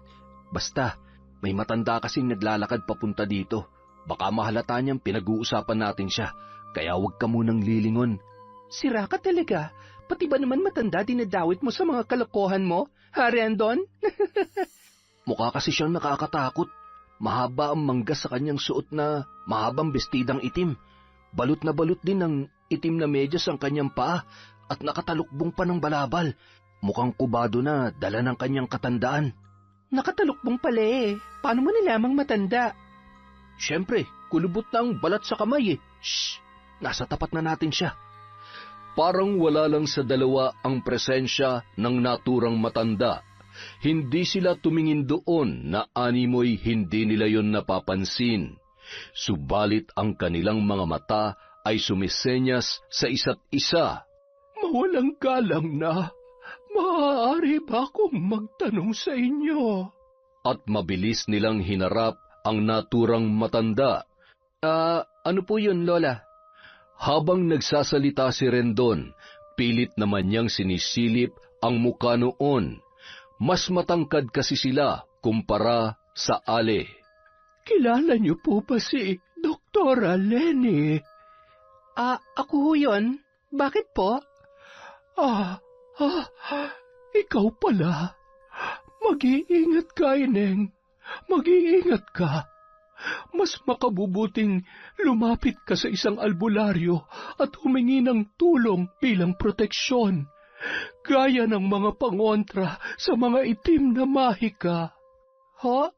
Basta, may matanda kasing naglalakad papunta dito. Baka mahalata niyang pinag-uusapan natin siya, kaya huwag ka munang lilingon. Sira ka talaga. Pati ba naman matanda dinadawit mo sa mga kalokohan mo, ha, Rendon? Mukha kasi siyang nakakatakot. Mahaba ang mangga sa kanyang suot na mahabang bestidang itim. Balot na balot din ng itim na medyas ang kanyang paa at nakatalukbong pa ng balabal. Mukhang kubado na dala ng kanyang katandaan. Nakatalukbong pala eh. Paano mo nilamang matanda? Siyempre, kulubot na ang balat sa kamay eh. Shh! Nasa tapat na natin siya. Parang wala lang sa dalawa ang presensya ng naturang matanda. Hindi sila tumingin doon na animoy hindi nila yon napapansin. Subalit ang kanilang mga mata ay sumisenyas sa isa't isa. Mawalang galang na. Maaari ba akong magtanong sa inyo? At mabilis nilang hinarap ang naturang matanda. Ano po yun, Lola? Habang nagsasalita si Rendon, pilit naman niyang sinisilip ang mukha noon. Mas matangkad kasi sila kumpara sa Ale. Kilala niyo po ba si Doktora Lenny? Ako ho yun. Bakit po? Ikaw pala. Mag-iingat ka, Ineng. Mag-iingat ka. Mas makabubuting lumapit ka sa isang albularyo at humingi ng tulong bilang proteksyon. Gaya ng mga pangontra sa mga itim na mahika. Ho?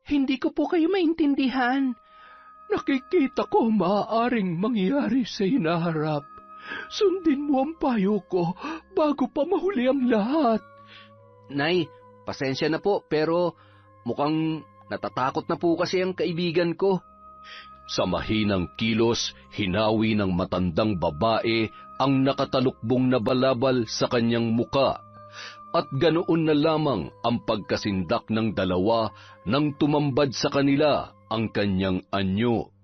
Hindi ko po kayo maintindihan. Nakikita ko maaaring mangyari sa hinaharap. Sundin mo ang payo ko bago pa mahuli ang lahat. Nay, pasensya na po pero mukhang natatakot na po kasi ang kaibigan ko. Sa mahinang kilos, hinawi ng matandang babae ang nakatalukbong na balabal sa kanyang muka. At ganoon na lamang ang pagkasindak ng dalawa nang tumambad sa kanila ang kanyang anyo.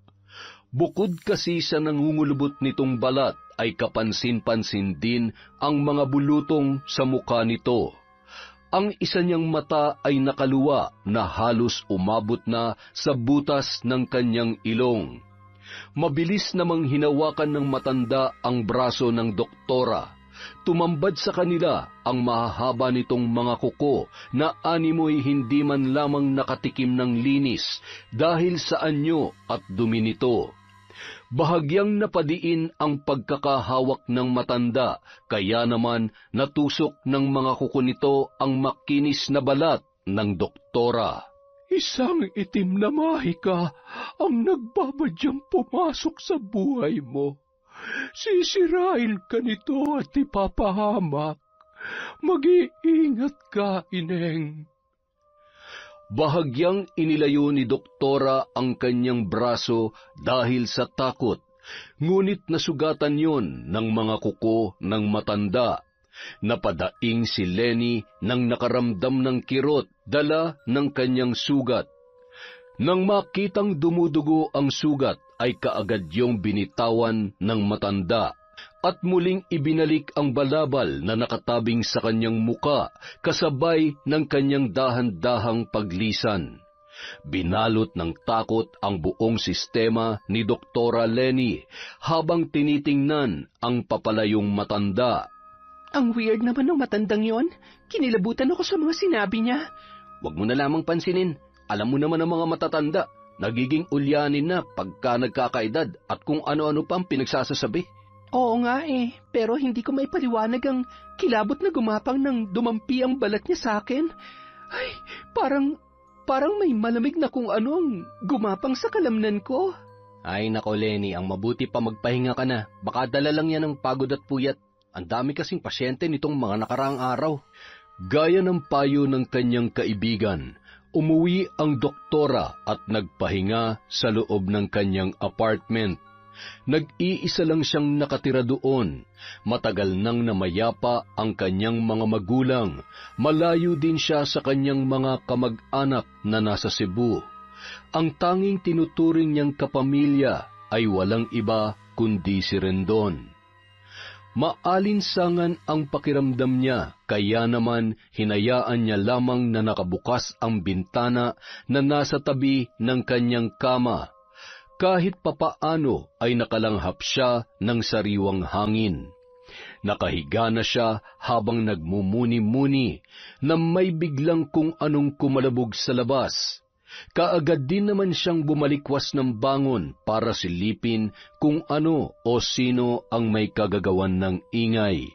Bukod kasi sa nangungulubot nitong balat ay kapansin-pansin din ang mga bulutong sa muka nito. Ang isa niyang mata ay nakaluwa na halos umabot na sa butas ng kanyang ilong. Mabilis namang hinawakan ng matanda ang braso ng doktora. Tumambad sa kanila ang mahahaba nitong mga kuko na animoy hindi man lamang nakatikim ng linis dahil sa anyo at dumi nito. Bahagyang napadiin ang pagkakahawak ng matanda, kaya naman natusok ng mga kuko nito ang makinis na balat ng doktora. Isang itim na mahika ang nagbabadyang pumasok sa buhay mo. Sisirain ka nito at ipapahamak. Mag-iingat ka, Ineng. Bahagyang inilayo ni Doktora ang kanyang braso dahil sa takot, ngunit nasugatan yon ng mga kuko ng matanda. Napadaing si Lenny nang nakaramdam ng kirot dala ng kanyang sugat. Nang makitang dumudugo ang sugat, ay kaagad yung binitawan ng matanda at muling ibinalik ang balabal na nakatabing sa kanyang muka kasabay ng kanyang dahan-dahang paglisan. Binalot ng takot ang buong sistema ni Doktora Lenny habang tinitingnan ang papalayong matanda. Ang weird naman ng matandang yon. Kinilabutan ako sa mga sinabi niya. Huwag mo na lamang pansinin. Alam mo naman ang mga matatanda. Nagiging ulyanin na pagka nagkakaedad at kung ano-ano pang pinagsasasabi. Oo nga pero hindi ko maipaliwanag ang kilabot na gumapang nang dumampi ang balat niya sa akin. Ay, parang may malamig na kung ano ang gumapang sa kalamnan ko. Ay nako Lenny, ang mabuti pa magpahinga ka na. Baka dala lang yan ng pagod at puyat. Ang dami kasing pasyente nitong mga nakaraang araw. Gaya ng payo ng kanyang kaibigan, umuwi ang doktora at nagpahinga sa loob ng kanyang apartment. Nag-iisa lang siyang nakatira doon. Matagal nang namayapa ang kanyang mga magulang. Malayo din siya sa kanyang mga kamag-anak na nasa Cebu. Ang tanging tinuturing niyang kapamilya ay walang iba kundi si Rendon. Maalinsangan ang pakiramdam niya, kaya naman hinayaan niya lamang na nakabukas ang bintana na nasa tabi ng kanyang kama. Kahit papaano ay nakalanghap siya ng sariwang hangin. Nakahiga na siya habang nagmumuni-muni na may biglang kung anong kumalabog sa labas. Kaagad din naman siyang bumalikwas ng bangon para silipin kung ano o sino ang may kagagawan ng ingay.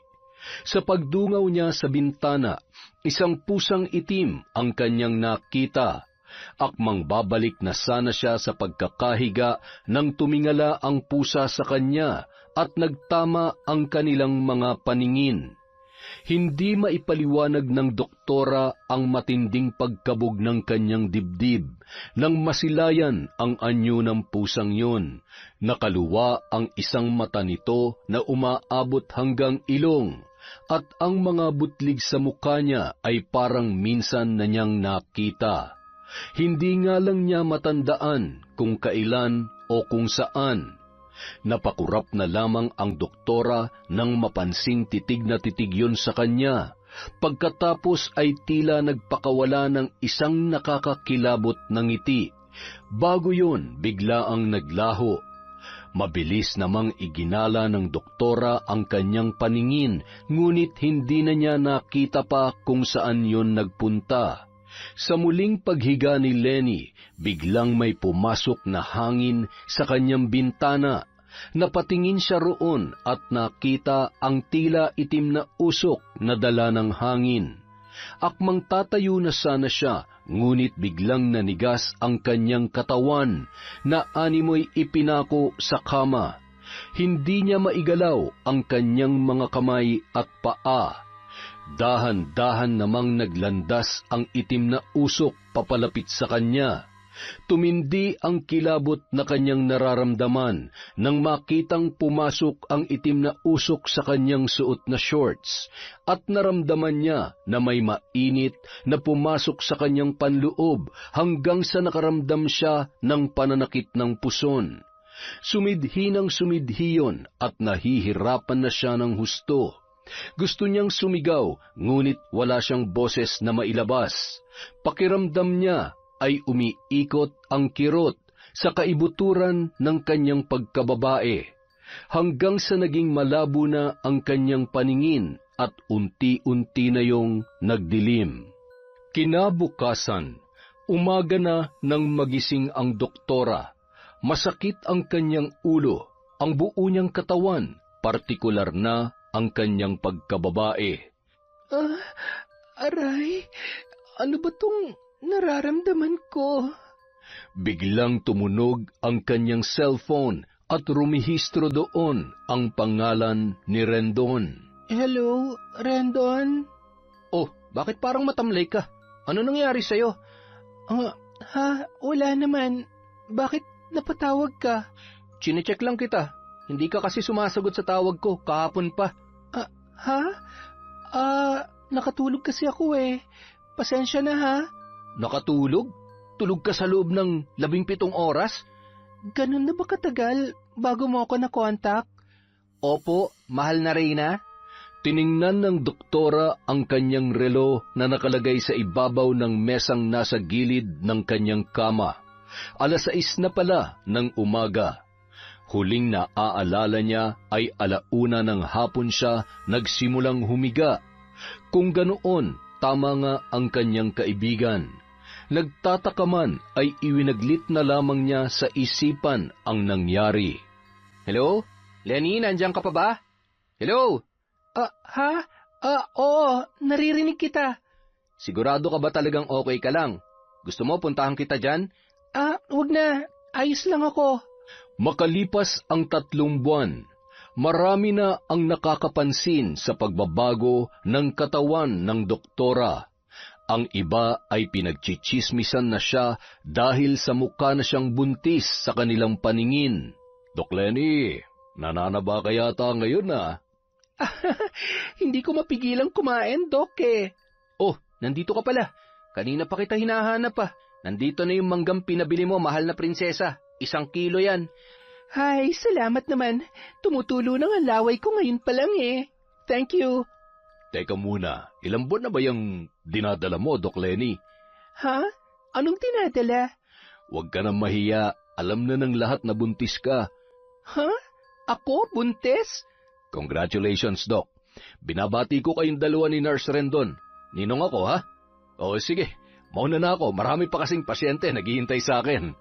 Sa pagdungaw niya sa bintana, isang pusang itim ang kanyang nakita. Akmang babalik na sana siya sa pagkakahiga nang tumingala ang pusa sa kanya at nagtama ang kanilang mga paningin. Hindi maipaliwanag ng doktora ang matinding pagkabog ng kanyang dibdib nang masilayan ang anyo ng pusang yun. Nakaluwa ang isang mata nito na umaabot hanggang ilong at ang mga butlig sa mukha niya ay parang minsan na niyang nakita. Hindi nga lang niya matandaan kung kailan o kung saan. Napakurap na lamang ang doktora nang mapansing titig na titig yun sa kanya. Pagkatapos ay tila nagpakawala ng isang nakakakilabot na ngiti. Bago yun, bigla ang naglaho. Mabilis namang iginala ng doktora ang kanyang paningin, ngunit hindi na niya nakita pa kung saan yun nagpunta. Sa muling paghiga ni Lenny, biglang may pumasok na hangin sa kanyang bintana. Napatingin siya roon at nakita ang tila itim na usok na dala ng hangin. Akmang tatayo na sana siya, ngunit biglang nanigas ang kanyang katawan na animoy ipinako sa kama. Hindi niya maigalaw ang kanyang mga kamay at paa. Dahan-dahan namang naglandas ang itim na usok papalapit sa kanya. Tumindi ang kilabot na kanyang nararamdaman nang makitang pumasok ang itim na usok sa kanyang suot na shorts at naramdaman niya na may mainit na pumasok sa kanyang panloob hanggang sa nakaramdam siya ng pananakit ng puson. Sumidhi ng sumidhi yun at nahihirapan na siya ng husto. Gusto niyang sumigaw, ngunit wala siyang boses na mailabas. Pakiramdam niya ay umiikot ang kirot sa kaibuturan ng kanyang pagkababae, hanggang sa naging malabo na ang kanyang paningin at unti-unti na yung nagdilim. Kinabukasan, umaga na nang magising ang doktora. Masakit ang kanyang ulo, ang buo niyang katawan, partikular na ang kanyang pagkababae. Aray, ano ba tong nararamdaman ko? Biglang tumunog ang kanyang cellphone at rumihistro doon ang pangalan ni Rendon. Hello, Rendon? Oh, bakit parang matamlay ka? Ano nangyari sa'yo? Wala naman. Bakit napatawag ka? Chinecheck lang kita. Hindi ka kasi sumasagot sa tawag ko kahapon pa. Nakatulog kasi ako eh. Pasensya na ha. Nakatulog? Tulog ka sa loob ng 17 oras? Ganun na ba katagal bago mo ako na-contact? Opo, mahal na Reyna. Tiningnan ng doktora ang kanyang relo na nakalagay sa ibabaw ng mesang nasa gilid ng kanyang kama. 6:00 na pala ng umaga. Huling naaalala niya ay 1:00 ng hapon siya nagsimulang humiga. Kung ganoon, tama nga ang kanyang kaibigan. Nagtataka man ay iwinaglit na lamang niya sa isipan ang nangyari. Hello? Lenny, nandiyan ka pa ba? Hello? Oo, naririnig kita. Sigurado ka ba talagang okay ka lang? Gusto mo puntahan kita dyan? Wag na. Ayos lang ako. Makalipas ang 3 buwan, marami na ang nakakapansin sa pagbabago ng katawan ng doktora. Ang iba ay pinagchichismisan na siya dahil sa mukha na siyang buntis sa kanilang paningin. Doc Lenny, nananaba ka yata ngayon na? Hindi ko mapigilang kumain, Doc eh. Oh, nandito ka pala. Kanina pa kita hinahanap pa. Nandito na yung manggang pinabili mo, mahal na prinsesa. 1 kilo yan. Ay, salamat naman. Tumutulo na ang laway ko ngayon pa lang eh. Thank you. Teka muna, ilang buwan na ba yung dinadala mo, Doc Lenny? Ha? Anong dinadala? Huwag ka nang mahiya, alam na ng lahat na buntis ka. Ha? Ako? Buntis? Congratulations, Doc. Binabati ko kayong dalawa ni Nurse Rendon. Ninong ako, ha? O sige, mauna na ako, marami pa kasing pasyente naghihintay sa akin.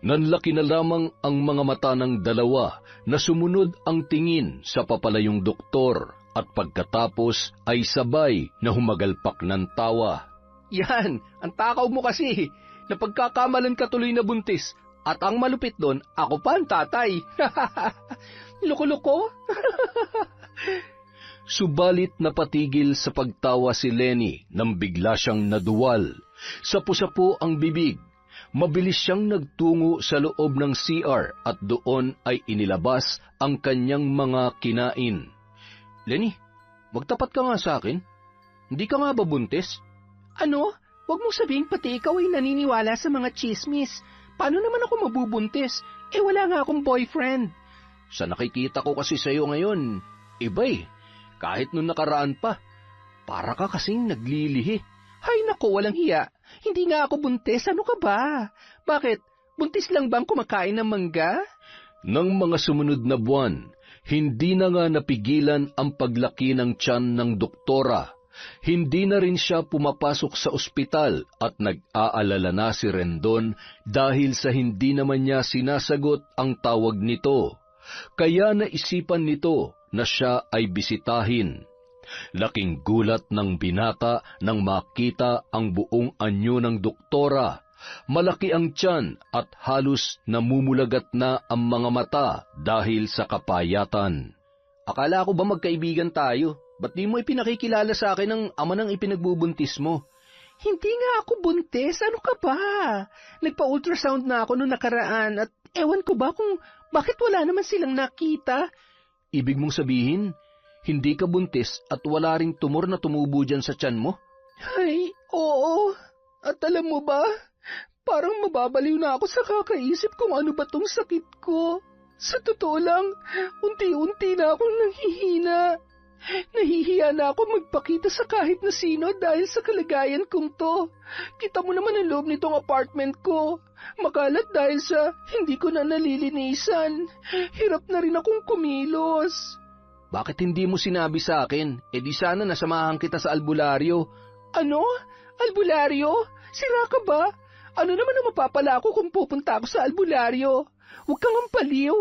Nanlaki na lamang ang mga mata ng dalawa na sumunod ang tingin sa papalayong doktor. At pagkatapos ay sabay na humagalpak ng tawa. Yan, ang takaw mo kasi. Napagkakamalan ka tuloy na buntis. At ang malupit doon, ako pa ang tatay. Loko-loko? Subalit napatigil sa pagtawa si Lenny nang bigla siyang naduwal. Sapu-sapu ang bibig. Mabilis siyang nagtungo sa loob ng CR at doon ay inilabas ang kanyang mga kinain. Lenny, magtapat ka nga sa akin. Hindi ka nga ba buntis? Ano? Huwag mong sabihin pati ikaw ay naniniwala sa mga chismis. Paano naman ako mabubuntis? Wala nga akong boyfriend. Sa nakikita ko kasi sa'yo ngayon, iba eh. Kahit nung nakaraan pa, para ka kasing naglilihi. Hay nako, walang hiya. Hindi nga ako buntis. Ano ka ba? Bakit? Buntis lang bang kumakain ng mangga? Nang mga sumunod na buwan, hindi na nga napigilan ang paglaki ng tiyan ng doktora. Hindi na rin siya pumapasok sa ospital at nag-aalala na si Rendon dahil sa hindi naman niya sinasagot ang tawag nito. Kaya naisipan nito na siya ay bisitahin. Laking gulat ng binata nang makita ang buong anyo ng doktora. Malaki ang tiyan at halos namumulagat na ang mga mata dahil sa kapayatan. Akala ko ba magkaibigan tayo? Ba't di mo ipinakikilala sa akin ang ama ng ipinagbubuntis mo? Hindi nga ako buntis. Ano ka ba? Nagpa-ultrasound na ako noong nakaraan at ewan ko ba kung bakit wala naman silang nakita. Ibig mong sabihin, hindi ka buntis at wala ring tumor na tumubo dyan sa tiyan mo? Ay, oo. At alam mo ba, parang mababaliw na ako sa kakaisip kung ano ba tong sakit ko. Sa totoo lang, unti-unti na akong nanghihina. Nahihiya na ako magpakita sa kahit na sino dahil sa kalagayan kong to. Kita mo naman ang loob nitong apartment ko. Makalat dahil sa hindi ko na nalilinisan. Hirap na rin akong kumilos. Bakit hindi mo sinabi sa akin? Di sana nasamahan kita sa albularyo. Ano? Albularyo? Sira ka ba? Ano naman ang mapapala ko kung pupunta ako sa albularyo? Huwag kang ampaliw.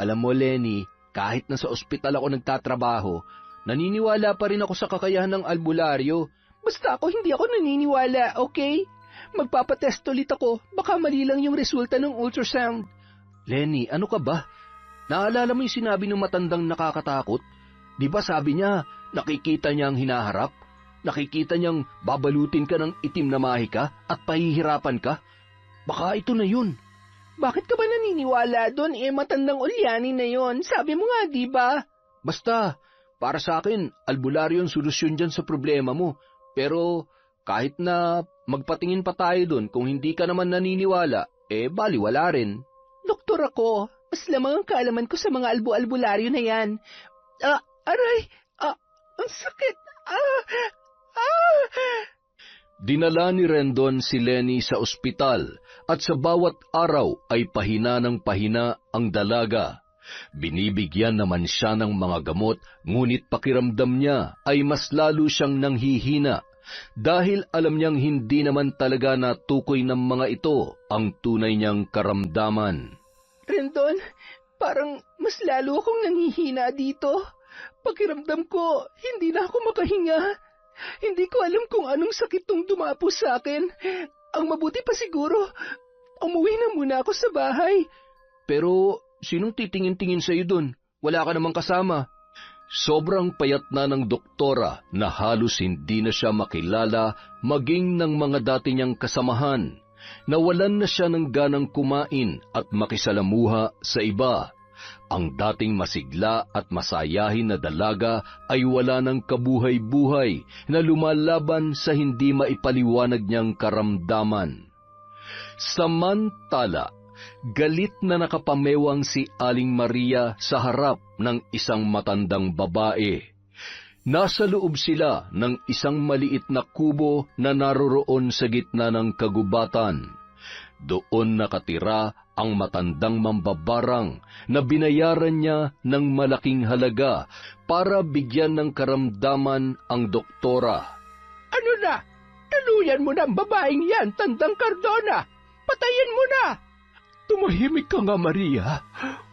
Alam mo, Lenny, kahit na sa ospital ako nagtatrabaho, naniniwala pa rin ako sa kakayahan ng albularyo. Basta ako hindi ako naniniwala, okay? Magpapatest ulit ako, baka mali lang yung resulta ng ultrasound. Lenny, ano ka ba? Naalala mo yung sinabi ng matandang nakakatakot? Di ba sabi niya, nakikita niya ang hinaharap? nakikita niyang babalutin ka ng itim na mahika at pahihirapan ka? Baka ito na yun. Bakit ka ba naniniwala doon? Matandang ulyanin na yon. Sabi mo nga, di ba? Basta, para sa akin, albularyo ang solusyon dyan sa problema mo. Pero kahit na magpatingin pa tayo doon, kung hindi ka naman naniniwala, baliwala rin. Doktor ako, mas lamang ang kaalaman ko sa mga albularyo na yan. Aray! Ang sakit! Dinala ni Rendon si Lenny sa ospital at sa bawat araw ay pahina ng pahina ang dalaga. Binibigyan naman siya ng mga gamot, ngunit pakiramdam niya ay mas lalo siyang nanghihina dahil alam niyang hindi naman talaga natukoy ng mga ito ang tunay niyang karamdaman. Rendon, parang mas lalo akong nanghihina dito. Pakiramdam ko, hindi na ako makahinga. Hindi ko alam kung anong sakit tong dumapo sa akin. Ang mabuti pa siguro, umuwi na muna ako sa bahay. Pero sinong titingin-tingin sa iyo dun? Wala ka namang kasama. Sobrang payat na ng doktora na halos hindi na siya makilala maging ng mga dati niyang kasamahan. Nawalan na siya ng ganang kumain at makisalamuha sa iba. Ang dating masigla at masayahin na dalaga ay wala ng kabuhay-buhay na lumalaban sa hindi maipaliwanag niyang karamdaman. Samantala, galit na nakapamewang si Aling Maria sa harap ng isang matandang babae. Nasa loob sila ng isang maliit na kubo na naroroon sa gitna ng kagubatan. Doon nakatira ang matandang mambabarang na binayaran niya ng malaking halaga para bigyan ng karamdaman ang doktora. Ano na? Taluyan mo na ang babaeng yan, Tandang Cardona! Patayin mo na! Tumahimik ka nga, Maria.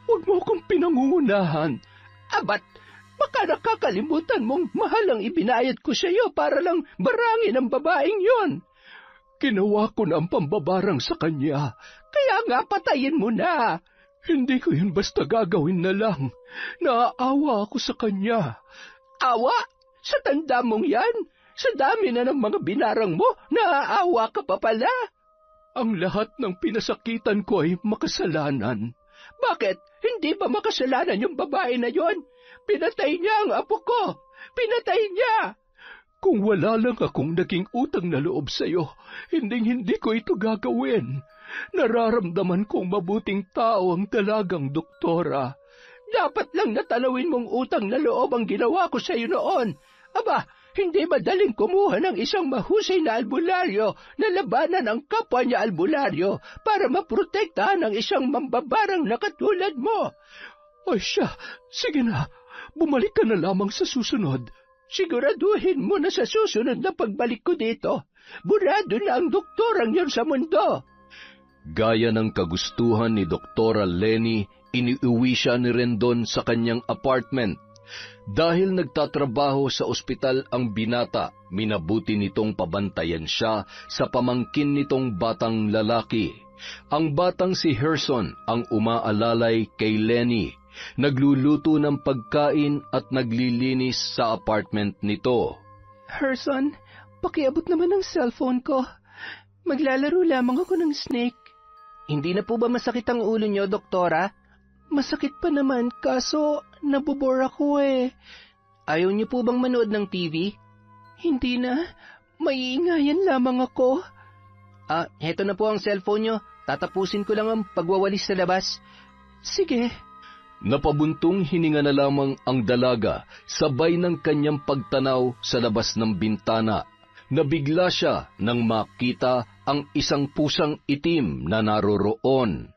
Huwag mo akong pinangungunahan. Abat, baka nakakalimutan mong mahal ang ibinayad ko sa iyo para lang barangin ang babaeng yon. Ginawa ko na ang pambabarang sa kanya. Kaya nga patayin mo na. Hindi ko yun basta gagawin na lang. Naaawa ako sa kanya. Awa? Sa tanda mong yan? Sa dami na ng mga binarang mo, naaawa ka pa pala? Ang lahat ng pinasakitan ko ay makasalanan. Bakit? Hindi ba makasalanan yung babae na yon? Pinatay niya ang apo ko. Pinatay niya. Kung wala lang akong naging utang na loob sa iyo, hindi ko ito gagawin. Nararamdaman kong mabuting tao ang dalagang doktora. Dapat lang natanawin mong utang na loob ang ginawa ko sa iyo noon. Aba, hindi madaling kumuha ng isang mahusay na albularyo na labanan ang kapwa niya albularyo para maprotektahan ang isang mambabarang na katulad mo. Ay siya, sige na, bumalik ka na lamang sa susunod. Siguraduhin mo na sa susunod na pagbalik ko dito, burado na ang doktorang yon sa mundo. Gaya ng kagustuhan ni Doktora Lenny, iniuwi siya ni Rendon sa kanyang apartment. Dahil nagtatrabaho sa ospital ang binata, minabuti nitong pabantayan siya sa pamangkin nitong batang lalaki. Ang batang si Herson ang umaalalay kay Lenny. Nagluluto ng pagkain at naglilinis sa apartment nito. Herson, pakiabot naman ang cellphone ko. Maglalaro lamang ako ng snake. Hindi na po ba masakit ang ulo niyo, doktora? Masakit pa naman, kaso nabobore ako eh. Ayaw niyo po bang manood ng TV? Hindi na. Maiingayan lamang ako. Heto na po ang cellphone niyo. Tatapusin ko lang ang pagwawalis sa labas. Sige. Napabuntong hininga na lamang ang dalaga, sabay ng kanyang pagtanaw sa labas ng bintana. Nabigla siya nang makita ang isang pusang itim na naroroon.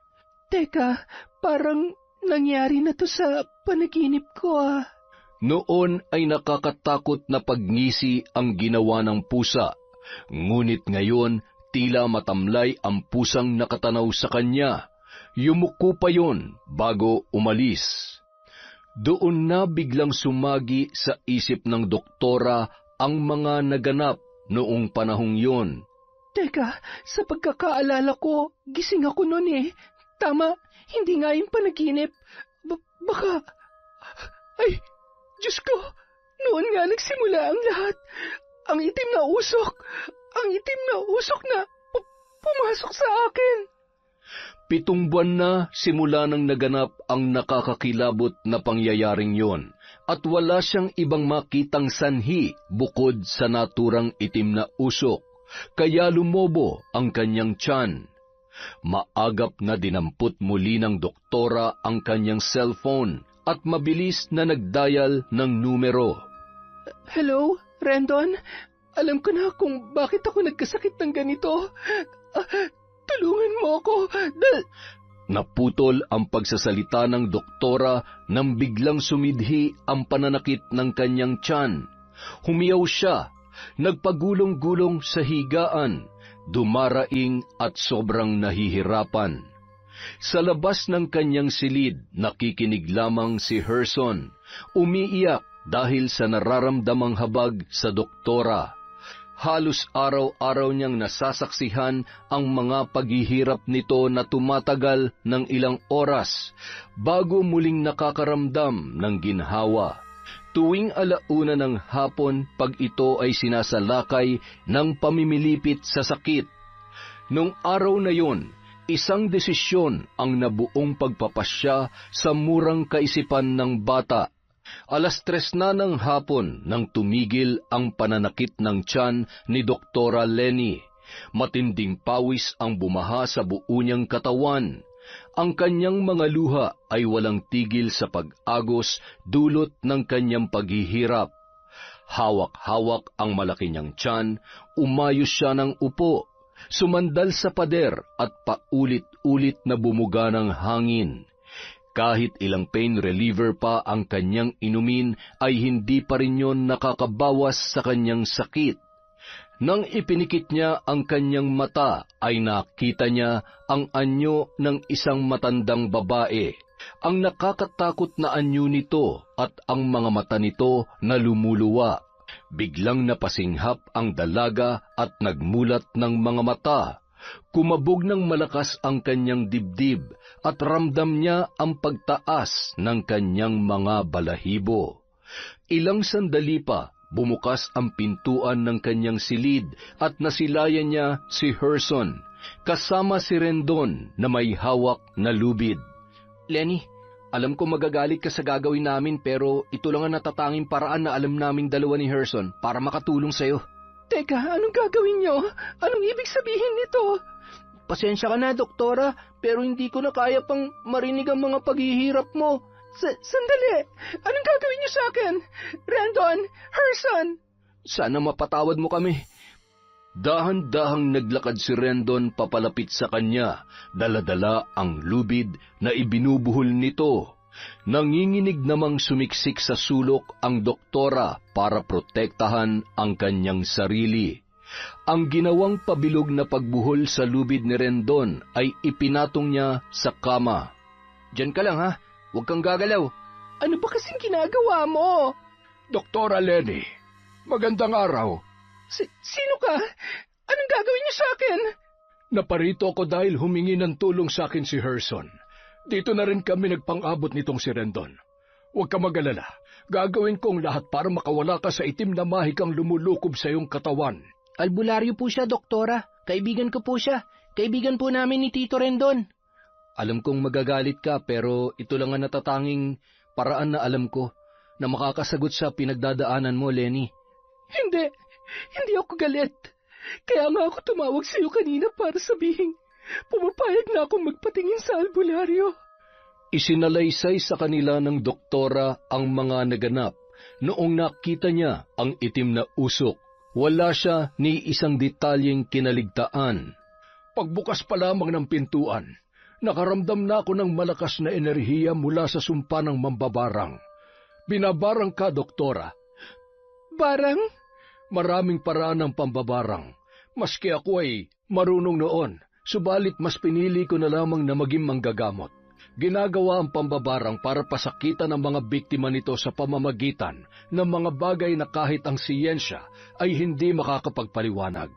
Teka, parang nangyari na to sa panaginip ko ah. Noon ay nakakatakot na pagngisi ang ginawa ng pusa, ngunit ngayon tila matamlay ang pusang nakatanaw sa kanya. Yumuko pa yon bago umalis. Doon na biglang sumagi sa isip ng doktora ang mga naganap noong panahong yon. Teka, sa pagkakaalala ko, gising ako noon eh. Tama, hindi nga yung panaginip. Baka... Ay, Diyos ko, noon nga nagsimula ang lahat. Ang itim na usok! Ang itim na usok na pumasok sa akin! 7 buwan na simula nang naganap ang nakakakilabot na pangyayaring yon, at wala siyang ibang makitang sanhi bukod sa naturang itim na usok, kaya lumobo ang kanyang tiyan. Maagap na dinampot muli ng doktora ang kanyang cellphone at mabilis na nagdial ng numero. Hello, Rendon? Alam ko na kung bakit ako nagkasakit ng ganito. Tulungan mo ako. Naputol ang pagsasalita ng doktora nang biglang sumidhi ang pananakit ng kanyang tiyan. Humiyaw siya, nagpagulong-gulong sa higaan, dumaraing at sobrang nahihirapan. Sa labas ng kanyang silid, nakikinig lamang si Herson, umiiyak dahil sa nararamdamang habag sa doktora. Halos araw-araw niyang nasasaksihan ang mga paghihirap nito na tumatagal ng ilang oras bago muling nakakaramdam ng ginhawa. Tuwing 1:00 ng hapon pag ito ay sinasalakay ng pamimilipit sa sakit. Nung araw na yon, isang desisyon ang nabuong pagpapasya sa murang kaisipan ng bata. 3:00 na ng hapon nang tumigil ang pananakit ng tiyan ni Doktora Lenny. Matinding pawis ang bumaha sa buo niyang katawan. Ang kanyang mga luha ay walang tigil sa pag-agos dulot ng kanyang paghihirap. Hawak-hawak ang malaki niyang tiyan, umayos siya ng upo, sumandal sa pader at paulit-ulit na bumuga ng hangin. Kahit ilang pain reliever pa ang kanyang inumin, ay hindi pa rin yon nakakabawas sa kanyang sakit. Nang ipinikit niya ang kanyang mata, ay nakita niya ang anyo ng isang matandang babae. Ang nakakatakot na anyo nito at ang mga mata nito na lumuluwa. Biglang napasinghap ang dalaga at nagmulat ng mga mata. Kumabog ng malakas ang kanyang dibdib at ramdam niya ang pagtaas ng kanyang mga balahibo. Ilang sandali pa, bumukas ang pintuan ng kanyang silid at nasilayan niya si Herson, kasama si Rendon na may hawak na lubid. Lenny, alam ko magagalit ka sa gagawin namin pero ito lang ang natatanging paraan na alam naming dalawa ni Herson para makatulong sa'yo. Teka, anong gagawin niyo? Anong ibig sabihin nito? Pasensya ka na, doktora, pero hindi ko na kaya pang marinig ang mga paghihirap mo. Sandali! Anong gagawin niyo sa akin? Rendon! Herson! Sana mapatawad mo kami. Dahan-dahang naglakad si Rendon papalapit sa kanya, dala-dala ang lubid na ibinubuhol nito. Nanginginig namang sumiksik sa sulok ang doktora para protektahan ang kanyang sarili. Ang ginawang pabilog na pagbuhol sa lubid ni Rendon ay ipinatong niya sa kama. Diyan ka lang ha, huwag kang gagalaw. Ano ba kasing ginagawa mo? Doktora Lenny, magandang araw. Sino ka? Anong gagawin niyo sa akin? Naparito ako dahil humingi ng tulong sa akin si Herson. Dito na rin kami nagpang-abot nitong si Rendon. Huwag ka mag-alala. Gagawin ko ang lahat para makawala ka sa itim na mahikang lumulukob sa iyong katawan. Albularyo po siya, doktora. Kaibigan ko po siya. Kaibigan po namin ni Tito Rendon. Alam kong magagalit ka pero ito lang ang natatanging paraan na alam ko na makakasagot sa pinagdadaanan mo, Lenny. Hindi ako galit. Kaya nga ako tumawag sa iyo kanina para sabihin pumapayag na akong magpatingin sa albularyo. Isinalaysay sa kanila ng doktora ang mga naganap. Noong nakita niya ang itim na usok, wala siya ni isang detalyeng kinaligtaan. Pagbukas pa lamang ng pintuan, nakaramdam na ako ng malakas na enerhiya mula sa sumpa ng mambabarang. Binabarang ka, doktora. Barang? Maraming paraan ng pambabarang. Maski ako ay marunong noon, subalit mas pinili ko na lamang na maging manggagamot. Ginagawa ang pambabarang para pasakitan ang mga biktima nito sa pamamagitan ng mga bagay na kahit ang siyensya ay hindi makakapagpaliwanag.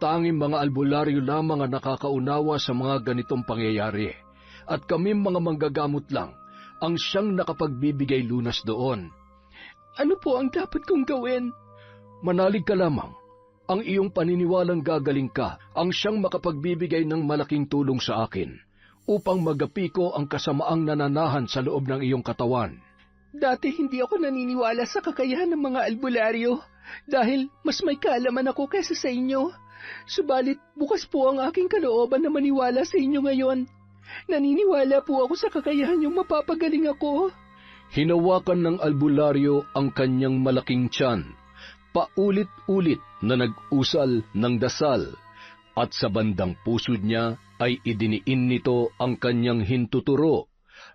Tanging mga albularyo lamang ang nakakaunawa sa mga ganitong pangyayari, at kami mga manggagamot lang ang siyang nakapagbibigay lunas doon. Ano po ang dapat kong gawin? Manalig ka lamang. Ang iyong paniniwalang gagaling ka ang siyang makapagbibigay ng malaking tulong sa akin upang magapi ko ang kasamaang nananahan sa loob ng iyong katawan. Dati hindi ako naniniwala sa kakayahan ng mga albularyo dahil mas may kaalaman ako kaysa sa inyo. Subalit bukas po ang aking kalooban na maniwala sa inyo ngayon. Naniniwala po ako sa kakayahan yung mapapagaling ako. Hinawakan ng albularyo ang kanyang malaking tiyan, paulit-ulit na nag-usal ng dasal, at sa bandang pusod niya ay idiniin nito ang kanyang hintuturo.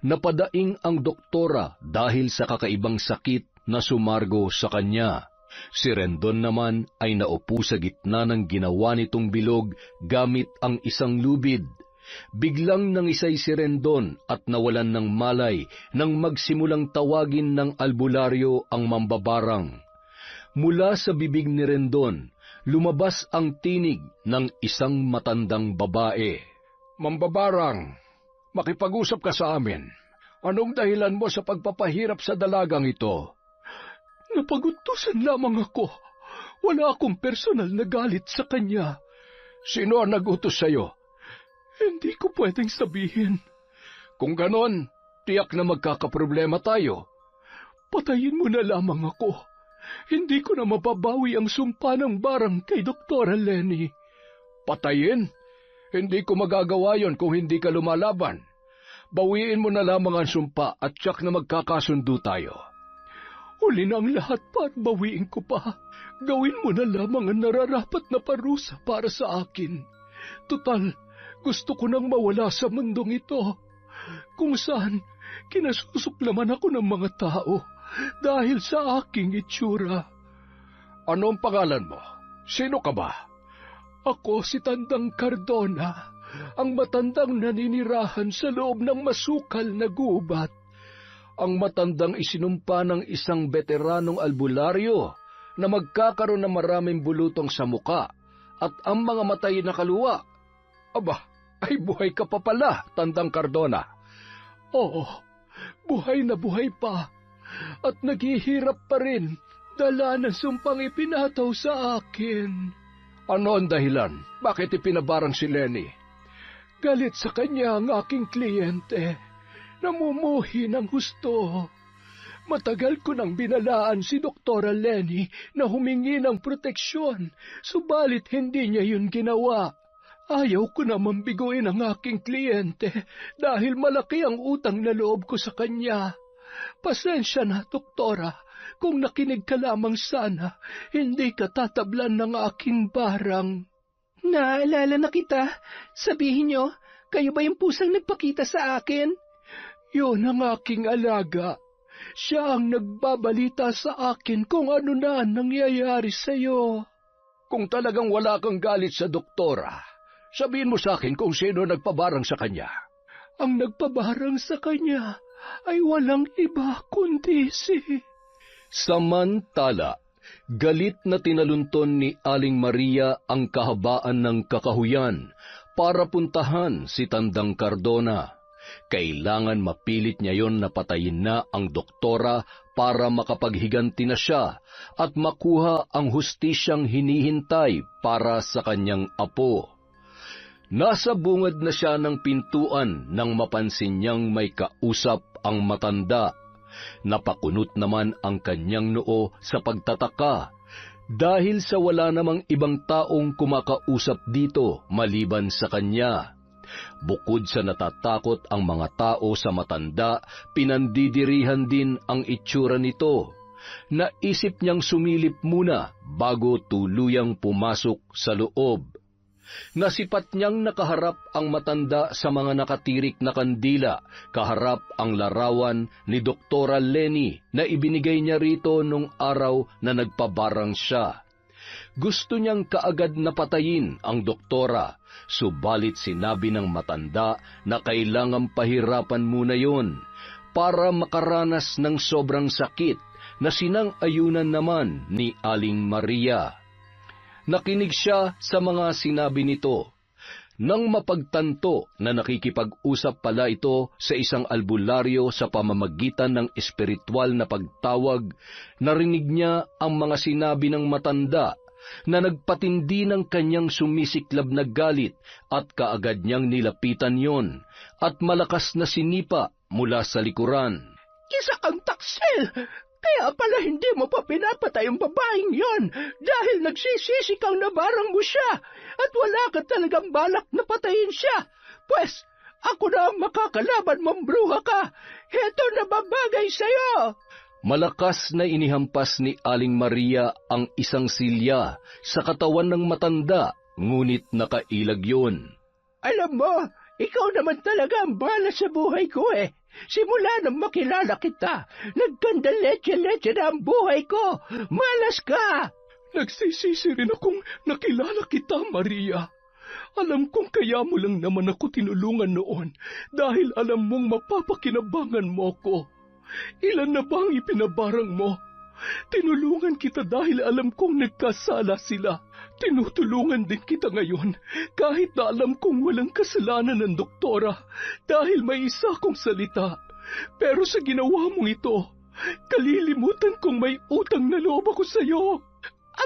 Napadaing ang doktora dahil sa kakaibang sakit na sumargo sa kanya. Si Rendon naman ay naupo sa gitna ng ginawa nitong bilog gamit ang isang lubid. Biglang nangisay si Rendon at nawalan ng malay nang magsimulang tawagin ng albularyo ang mambabarang. Mula sa bibig ni Rendon, lumabas ang tinig ng isang matandang babae. Mambabarang, makipag-usap ka sa amin. Anong dahilan mo sa pagpapahirap sa dalagang ito? Napagutusan lamang ako. Wala akong personal na galit sa kanya. Sino ang nag-utos sa'yo? Hindi ko pwedeng sabihin. Kung ganon, tiyak na magkakaproblema tayo. Patayin mo na lamang ako. Hindi ko na mababawi ang sumpa ng barang kay Dr. Lenny. Patayin? Hindi ko magagawa yon kung hindi ka lumalaban. Bawiin mo na lamang ang sumpa at tiyak na magkakasundo tayo. Huli na ang lahat para bawiin ko pa. Gawin mo na lamang ang nararapat na parusa para sa akin. Tutal, gusto ko nang mawala sa mundong ito, kung saan kinasusuklaman ako ng mga tao dahil sa aking itsura. Ano ang pangalan mo? Sino ka ba? Ako si Tandang Cardona, ang matandang naninirahan sa loob ng masukal na gubat. Ang matandang isinumpa ng isang veteranong albularyo na magkakaroon ng maraming bulutong sa muka at ang mga matay na kaluwa. Aba, ay buhay ka pa pala, Tandang Cardona. Oo, buhay na buhay pa at naghihirap pa rin dala ng sumpang ipinataw sa akin. Ano ang dahilan? Bakit ipinabarang si Lenny? Galit sa kanya ang aking kliyente. Namumuhi ng husto. Matagal ko nang binalaan si Dr. Lenny na humingi ng proteksyon, subalit hindi niya yun ginawa. Ayaw ko naman biguin ang aking kliyente dahil malaki ang utang na loob ko sa kanya. Pasensya na, Doktora, kung nakinig ka lamang sana, hindi ka tatablan ng aking barang. Naalala na kita. Sabihin niyo, kayo ba yung pusang nagpakita sa akin? Yun ang aking alaga. Siya ang nagbabalita sa akin kung ano na nangyayari sa'yo. Kung talagang wala kang galit sa doktora, sabihin mo sa akin kung sino nagpabarang sa kanya. Ang nagpabarang sa kanya ay walang iba kundi si... Samantala, galit na tinalunton ni Aling Maria ang kahabaan ng kakahuyan para puntahan si Tandang Cardona. Kailangan mapilit niya yon na patayin na ang doktora para makapaghiganti na siya at makuha ang hustisyang hinihintay para sa kanyang apo. Nasa bungad na siya ng pintuan nang mapansin niyang may kausap ang matanda. Napakunot naman ang kanyang noo sa pagtataka dahil sa wala namang ibang taong kumakausap dito maliban sa kanya. Bukod sa natatakot ang mga tao sa matanda, pinandidirihan din ang itsura nito. Naisip niyang sumilip muna bago tuluyang pumasok sa loob. Nasipat niyang nakaharap ang matanda sa mga nakatirik na kandila, kaharap ang larawan ni Dr. Lenny na ibinigay niya rito nung araw na nagpabarang siya. Gusto niyang kaagad na patayin ang doktora, subalit sinabi ng matanda na kailangang pahirapan muna yon para makaranas ng sobrang sakit na sinang-ayunan naman ni Aling Maria. Nakinig siya sa mga sinabi nito. Nang mapagtanto na nakikipag-usap pala ito sa isang albularyo sa pamamagitan ng espiritual na pagtawag, narinig niya ang mga sinabi ng matanda na nagpatindi ng kanyang sumisiklab na galit at kaagad niyang nilapitan yon at malakas na sinipa mula sa likuran. Isa kang taksil! Kaya pala hindi mo pa pinapatay ang babaeng yon dahil nagsisisi kang nabarang mo siya at wala ka talagang balak na patayin siya. Pwes, ako na ang makakalaban mong bruha ka. Heto na babagay sa'yo. Malakas na inihampas ni Aling Maria ang isang silya sa katawan ng matanda, ngunit nakailag yun. Alam mo, ikaw naman talaga ang bala sa buhay ko eh. Simula nang makilala kita, nagkanda leche-leche na ang buhay ko. Malas ka! Nagsisisi rin akong nakilala kita, Maria. Alam kong kaya mo lang naman ako tinulungan noon dahil alam mong mapapakinabangan mo ko. Ilan na ba ang ipinabarang mo? Tinulungan kita dahil alam kong nagkasala sila. Tinutulungan din kita ngayon kahit na alam kong walang kasalanan ng doktora dahil may isa akong salita. Pero sa ginawa mong ito, kalilimutan kong may utang na loob ako sa iyo.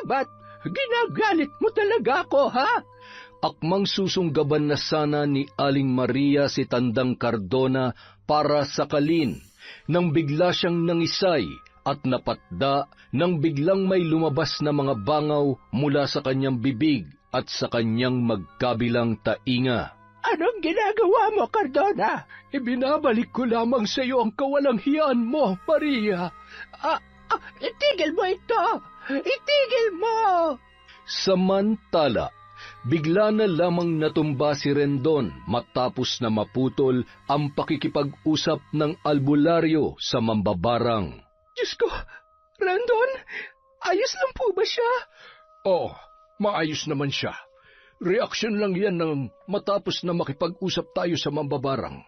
Abat, ginagalit mo talaga ako, ha? Akmang susunggaban na sana ni Aling Maria si Tandang Cardona para sakalin nang bigla siyang nangisay at napatda nang biglang may lumabas na mga bangaw mula sa kanyang bibig at sa kanyang magkabilang tainga. Anong ginagawa mo, Cardona? Ibinabalik ko lamang sa iyo ang kawalang hiyaan mo, Maria. Itigil mo ito! Itigil mo! Samantala, bigla na lamang natumba si Rendon matapos na maputol ang pakikipag-usap ng albularyo sa mambabarang. Diyos ko, Rendon, ayos lang po ba siya? Oo, maayos naman siya. Reaksyon lang yan ng matapos na makipag-usap tayo sa mambabarang.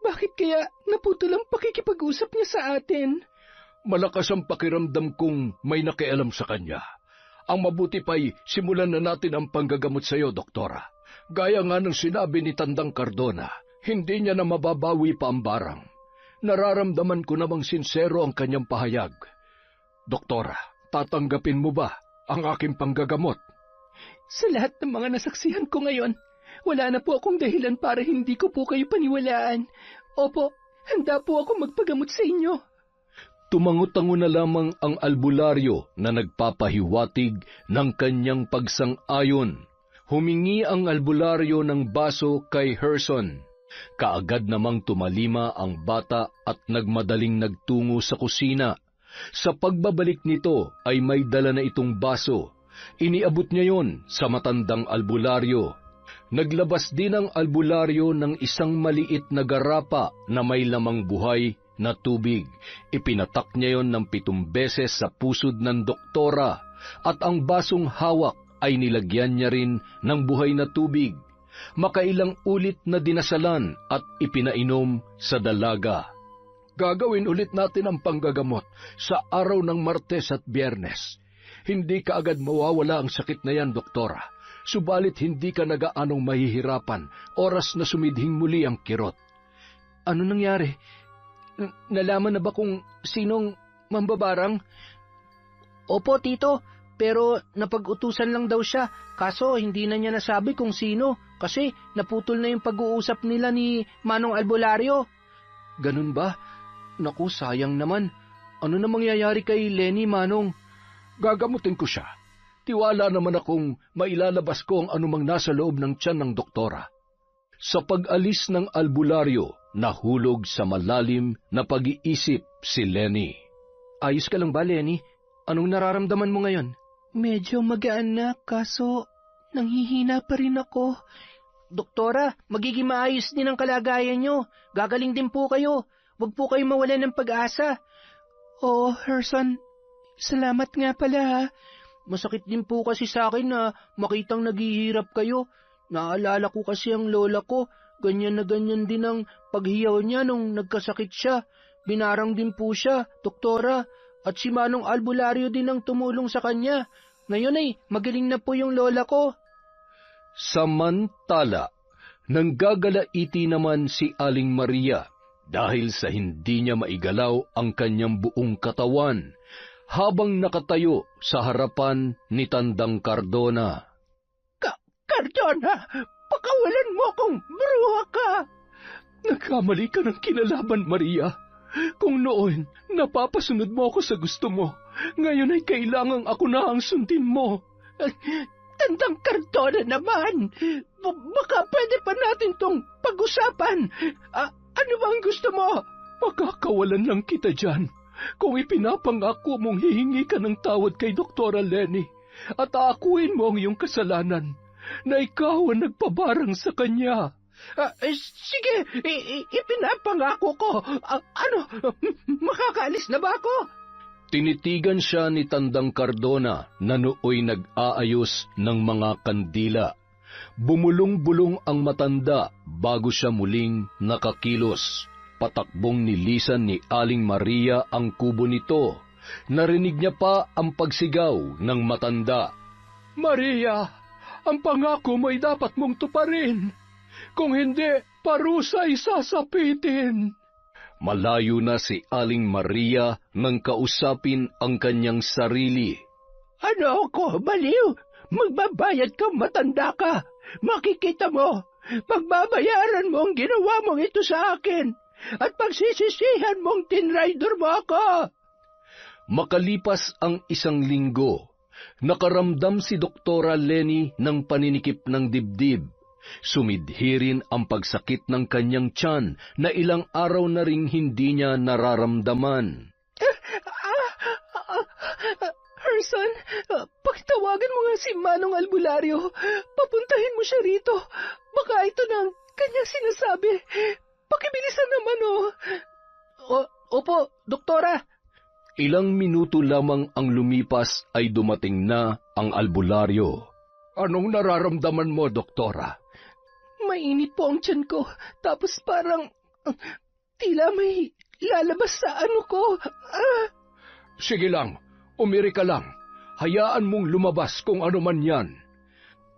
Bakit kaya naputol ang pakikipag-usap niya sa atin? Malakas ang pakiramdam kong may nakialam sa kanya. Ang mabuti pa'y simulan na natin ang panggagamot sa iyo, Doktora. Gaya nga ng sinabi ni Tandang Cardona, hindi niya na mababawi pa ang barang. Nararamdaman ko namang sinsero ang kanyang pahayag. Doktora, tatanggapin mo ba ang aking panggagamot? Sa lahat ng mga nasaksihan ko ngayon, wala na po akong dahilan para hindi ko po kayo paniwalaan. Opo, handa po ako magpagamot sa inyo. Tumango-tango na lamang ang albularyo na nagpapahiwatig ng kanyang pagsang-ayon. Humingi ang albularyo ng baso kay Herson. Kaagad namang tumalima ang bata at nagmadaling nagtungo sa kusina. Sa pagbabalik nito ay may dala na itong baso. Iniabot niya yon sa matandang albularyo. Naglabas din ang albularyo ng isang maliit na garapa na may lamang buhay na tubig. Ipinatak niya yon ng 7 beses sa pusod ng doktora at ang basong hawak ay nilagyan niya rin ng buhay na tubig. Makailang ulit na dinasalan at ipinainom sa dalaga. Gagawin ulit natin ang panggagamot sa araw ng Martes at Biyernes. Hindi ka agad mawawala ang sakit na yan, Doktora. Subalit hindi ka nagaanong mahihirapan oras na sumidhing muli ang kirot. Ano nangyari? Nalaman na ba kung sinong mambabarang? Opo, Tito, pero napag-utusan lang daw siya. Kaso hindi na niya nasabi kung sino kasi naputol na yung pag-uusap nila ni Manong Albularyo. Ganun ba? Naku, sayang naman. Ano na mangyayari kay Lenny, Manong? Gagamutin ko siya. Tiwala naman akong mailalabas ko ang anumang nasa loob ng tiyan ng doktora. Sa pag-alis ng albularyo, nahulog sa malalim na pag-iisip si Lenny. Ayos ka lang ba, Lenny? Anong nararamdaman mo ngayon? Medyo magaan na, kaso nanghihina pa rin ako. Doktora, magiging maayos din ang kalagayan nyo. Gagaling din po kayo. Huwag po kayo mawalan ng pag-asa. Oo, Herson. Salamat nga pala, ha. Masakit din po kasi sa akin na makitang naghihirap kayo. Naalala ko kasi ang lola ko. Ganyan na ganyan din ang paghiyaw niya nung nagkasakit siya. Binarang din po siya, doktora. At si Manong Albularyo din ang tumulong sa kanya. Ngayon ay magaling na po yung lola ko. Samantala, Nanggagalaiti naman si Aling Maria dahil sa hindi niya maigalaw ang kanyang buong katawan habang nakatayo sa harapan ni Tandang Cardona. Cardona, pakawalan mo akong bruha ka! Nagkamali ka ng kinalaban, Maria. Kung noon, napapasunod mo ako sa gusto mo, ngayon ay kailangang ako na ang sundin mo. Tandang Cardona naman! Baka pwede pa natin tong pag-usapan. Ano bang gusto mo? Makakawalan lang kita dyan kung ipinapangako mong hihingi ka ng tawad kay Doktora Lenny at aakuin mo ang iyong kasalanan na ikaw ang nagpabarang sa kanya. Sige, ipinapangako ko. Makakaalis na ba ako? Tinitigan siya ni Tandang Cardona na nooy nag-aayos ng mga kandila. Bumulong-bulong ang matanda bago siya muling nakakilos. Patakbong nilisan ni Aling Maria ang kubo nito. Narinig niya pa ang pagsigaw ng matanda. Maria, ang pangako mo'y dapat mong tuparin. Kung hindi, parusa'y sasapitin. Malayo na si Aling Maria nang kausapin ang kanyang sarili. Ano ako, baliw? Magbabayad ka, matanda ka. Makikita mo, pagbabayaran mo ang ginawa mong ito sa akin at pagsisisihan mong tinrider mo ako. Makalipas ang 1 linggo, nakaramdam si Doktora Lenny ng paninikip ng dibdib. Sumidhi rin ang pagsakit ng kanyang tiyan na ilang araw na ring hindi niya nararamdaman. Herson, pakitawagan mo nga si Manong Albularyo. Papuntahin mo siya rito. Baka ito na ang kanyang sinasabi. Pakibilisan naman, Opo, Doktora. Ilang minuto lamang ang lumipas ay dumating na ang albularyo. Anong nararamdaman mo, Doktora? Mainit po ang tiyan ko, tapos parang tila may lalabas sa ano ko. Sige lang, umiri ka lang. Hayaan mong lumabas kung ano man yan.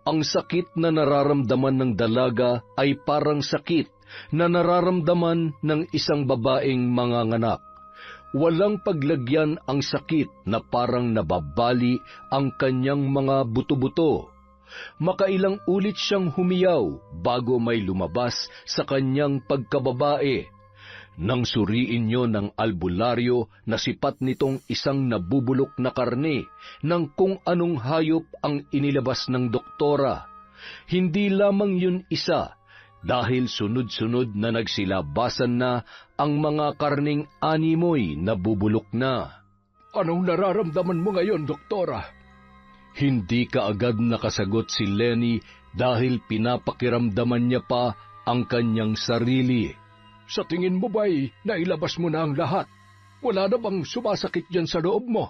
Ang sakit na nararamdaman ng dalaga ay parang sakit na nararamdaman ng isang babaeng manganganak. Walang paglagyan ang sakit na parang nababali ang kanyang mga buto-buto. Makailang ulit siyang humiyaw bago may lumabas sa kanyang pagkababae. Nang suriin niyo ng albularyo na sipat nitong isang nabubulok na karne ng kung anong hayop ang inilabas ng doktora. Hindi lamang yun isa, dahil sunod-sunod na nagsilabasan na ang mga karning animoy nabubulok na. Anong nararamdaman mo ngayon, Doktora? Hindi kaagad nakasagot si Lenny dahil pinapakiramdaman niya pa ang kanyang sarili. Sa tingin mo ba'y nailabas mo na ang lahat? Wala na bang sumasakit dyan sa loob mo?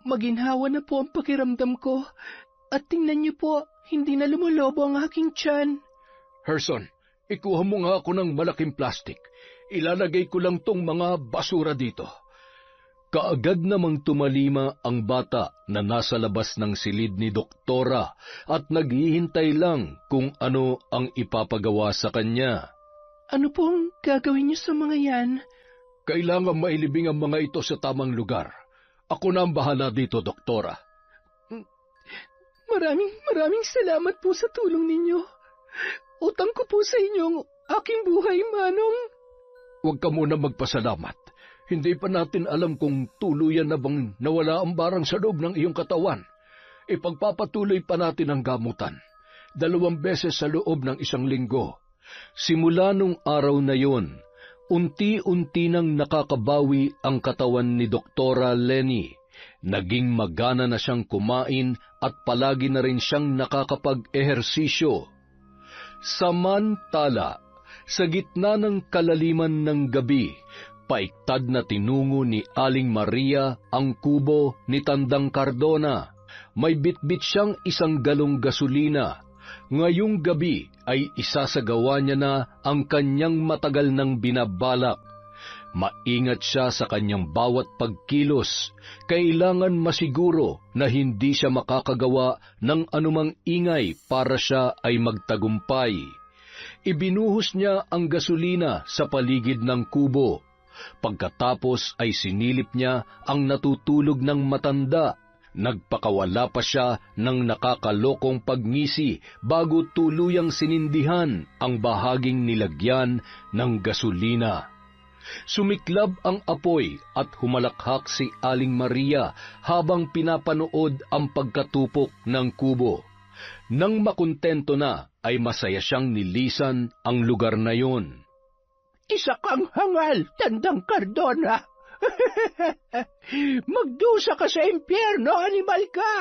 Maginhawa na po ang pakiramdam ko. At tingnan niyo po, hindi na lumulobo ang aking tiyan. Herson, ikuha mo nga ako ng malaking plastic. Ilalagay ko lang tong mga basura dito. Kaagad namang tumalima ang bata na nasa labas ng silid ni Doktora at naghihintay lang kung ano ang ipapagawa sa kanya. Ano pong gagawin niyo sa mga yan? Kailangan mailibing ang mga ito sa tamang lugar. Ako na ang bahala dito, Doktora. Maraming salamat po sa tulong ninyo. Utang ko po sa inyo ang aking buhay, Manong. Huwag ka muna magpasalamat. Hindi pa natin alam kung tuluyan na bang nawala ang barang sa loob ng iyong katawan. Ipagpapatuloy pa natin ang gamutan. 2 beses sa loob ng 1 linggo. Simula nung araw na yon, unti-unti nang nakakabawi ang katawan ni Doktora Lenny. Naging magana na siyang kumain at palagi na rin siyang nakakapag-ehersisyo. Samantala, sa gitna ng kalaliman ng gabi, paiktad na tinungo ni Aling Maria ang kubo ni Tandang Cardona. May bitbit siyang 1 galong gasolina. Ngayong gabi ay isasagawa niya na ang kanyang matagal nang binabalak. Maingat siya sa kanyang bawat pagkilos. Kailangan masiguro na hindi siya makakagawa ng anumang ingay para siya ay magtagumpay. Ibinuhos niya ang gasolina sa paligid ng kubo. Pagkatapos ay sinilip niya ang natutulog ng matanda. Nagpakawala pa siya ng nakakalokong pagngisi bago tuluyang sinindihan ang bahaging nilagyan ng gasolina. Sumiklab ang apoy at humalakhak si Aling Maria habang pinapanood ang pagkatupok ng kubo. Nang makontento na, ay masaya siyang nilisan ang lugar na yon. Isa kang hangal, Tandang Cardona. Magdusa ka sa impyerno, animal ka!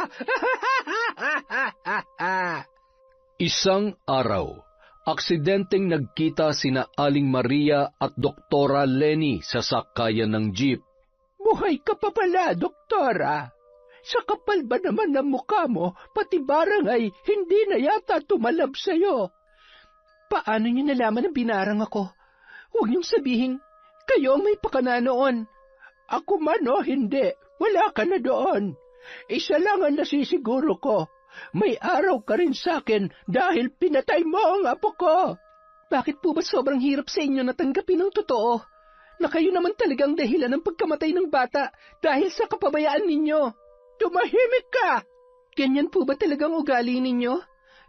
Isang araw, aksidenteng nagkita sina Aling Maria at Doktora Lenny sa sakayan ng jeep. Buhay ka pa pala, Doktora. Sa kapal ba naman ng mukha mo, pati barang ay hindi na yata tumalab sa'yo. Paano niyo nalaman na binarang ako? Huwag niyong sabihin, kayo ang may pakana noon. Ako man o hindi, wala ka na doon. Isa lang ang nasisiguro ko. May araw ka rin sa'kin dahil pinatay mo ang apo ko. Bakit po ba sobrang hirap sa inyo natanggapin ang totoo? Na kayo naman talagang dahilan ng pagkamatay ng bata dahil sa kapabayaan ninyo. Tumahimik ka! Ganyan po ba talagang ugali ninyo?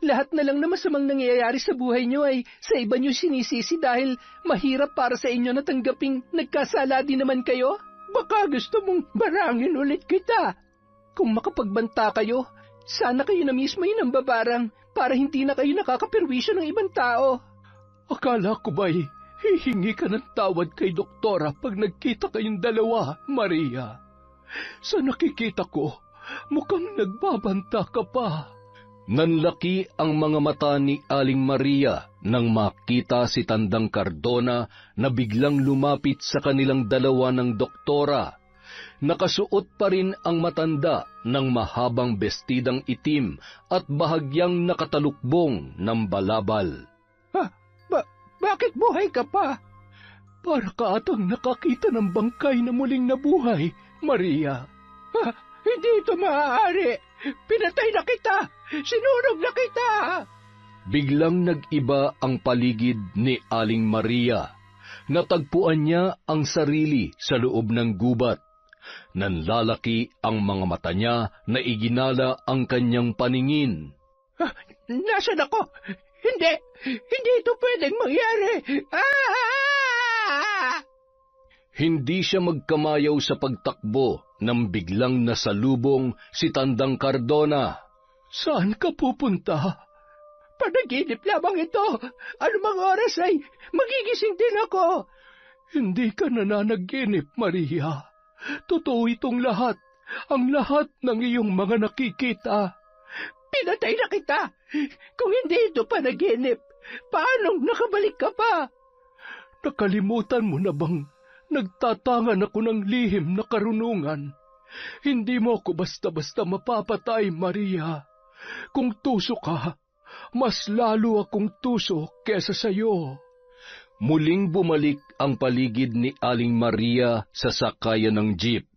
Lahat na lang na masamang nangyayari sa buhay nyo ay sa iba nyo sinisisi dahil mahirap para sa inyo na tanggaping nagkasala din naman kayo? Baka gusto mong barangin ulit kita. Kung makapagbanta kayo, sana kayo na mismo yung nambabarang para hindi na kayo nakakapirwisyo ng ibang tao. Akala ko ba'y hihingi ka ng tawad kay Doktora pag nagkita kayong dalawa, Maria? Sa nakikita ko, mukhang nagbabanta ka pa. Nanlaki ang mga mata ni Aling Maria nang makita si Tandang Cardona na biglang lumapit sa kanilang dalawa ng doktora. Nakasuot pa rin ang matanda ng mahabang bestidang itim at bahagyang nakatalukbong ng balabal. Bakit buhay ka pa? Para ka atang nakakita ng bangkay na muling nabuhay, Maria. Hindi ito maaari. Pinatay na kita! Sinunog na kita! Biglang nag-iba ang paligid ni Aling Maria. Natagpuan niya ang sarili sa loob ng gubat. Nanlalaki ang mga mata niya na iginala ang kanyang paningin. Nasaan ako? Hindi ito pwedeng mangyari! Hindi siya magkamayaw sa pagtakbo nang biglang nasalubong si Tandang Cardona. Saan ka pupunta? Panaginip lamang ito. Anumang oras ay magigising din ako. Hindi ka nananaginip, Maria. Totoo itong lahat. Ang lahat ng iyong mga nakikita. Pinatay na kita. Kung hindi ito panaginip, paano nakabalik ka pa? Nakalimutan mo na bang nagtatangan ako ng lihim na karunungan? Hindi mo ako basta-basta mapapatay, Maria. Kung tuso ka, mas lalo akong tuso kesa sayo. Muling bumalik ang paligid ni Aling Maria sa sakayan ng jeep.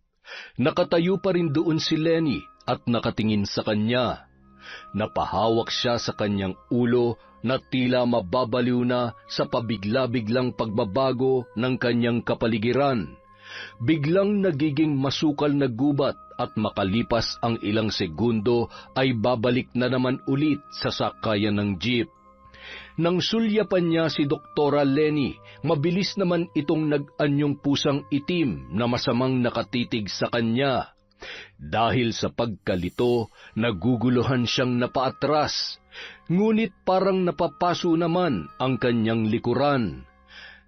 Nakatayo pa rin doon si Lenny at nakatingin sa kanya. Napahawak siya sa kanyang ulo na tila mababaliw na sa pabigla-biglang pagbabago ng kanyang kapaligiran. Biglang nagiging masukal na gubat at makalipas ang ilang segundo ay babalik na naman ulit sa sakayan ng jeep. Nang sulyapan niya si Doktora Lenny, mabilis naman itong nag-anyong pusang itim na masamang nakatitig sa kanya. Dahil sa pagkalito, naguguluhan siyang napaatras, ngunit parang napapaso naman ang kanyang likuran.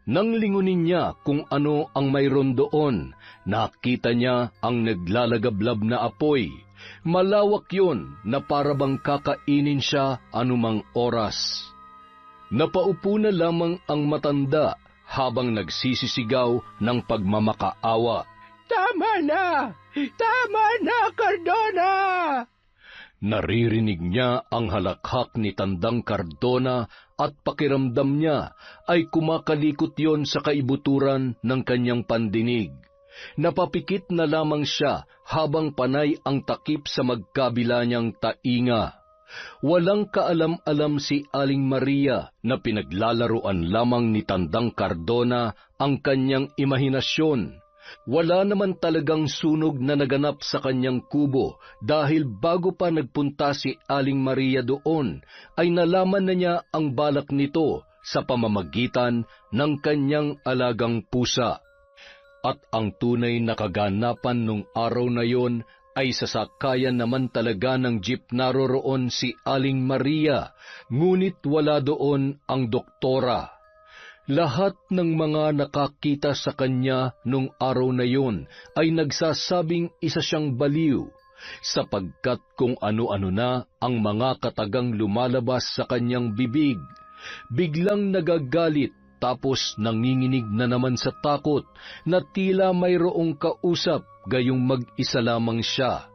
Nang lingunin niya kung ano ang mayroon doon, nakita niya ang naglalagablab na apoy. Malawak yon na parabang kakainin siya anumang oras. Napaupo na lamang ang matanda habang nagsisisigaw ng pagmamakaawa. Tama na! Tama na, Cardona! Naririnig niya ang halakhak ni Tandang Cardona at pakiramdam niya ay kumakalikot yon sa kaibuturan ng kanyang pandinig. Napapikit na lamang siya habang panay ang takip sa magkabila niyang tainga. Walang kaalam-alam si Aling Maria na pinaglalaruan lamang ni Tandang Cardona ang kanyang imahinasyon. Wala naman talagang sunog na naganap sa kanyang kubo dahil bago pa nagpunta si Aling Maria doon, ay nalaman na niya ang balak nito sa pamamagitan ng kanyang alagang pusa. At ang tunay na kaganapan nung araw na yon ay sasakayan naman talaga ng jeep naroroon si Aling Maria, ngunit wala doon ang doktora. Lahat ng mga nakakita sa kanya nung araw na yon ay nagsasabing isa siyang baliw, sapagkat kung ano-ano na ang mga katagang lumalabas sa kanyang bibig. Biglang nagagalit tapos nanginginig na naman sa takot na tila mayroong kausap gayong mag-isa lamang siya.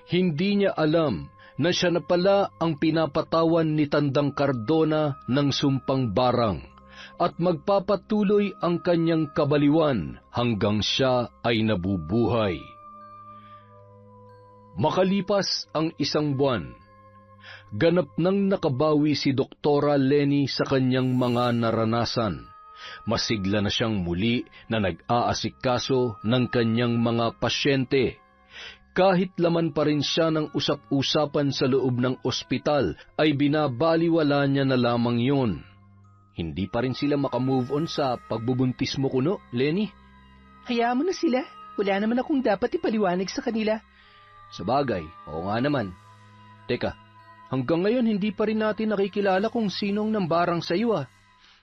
Hindi niya alam na siya na pala ang pinapatawan ni Tandang Cardona ng sumpang barang at magpapatuloy ang kanyang kabaliwan hanggang siya ay nabubuhay. Makalipas ang 1 buwan, ganap nang nakabawi si Doktora Lenny sa kanyang mga naranasan. Masigla na siyang muli na nag-aasikaso ng kanyang mga pasyente. Kahit laman pa rin siya ng usap-usapan sa loob ng ospital, ay binabaliwala niya na lamang yun. Hindi pa rin sila makamove on sa pagbubuntis mo kuno, Lenny. Hayaan mo na sila. Wala naman akong dapat ipaliwanag sa kanila. Sabagay, oo nga naman. Teka, hanggang ngayon hindi pa rin natin nakikilala kung sinong nambarang sa iyo.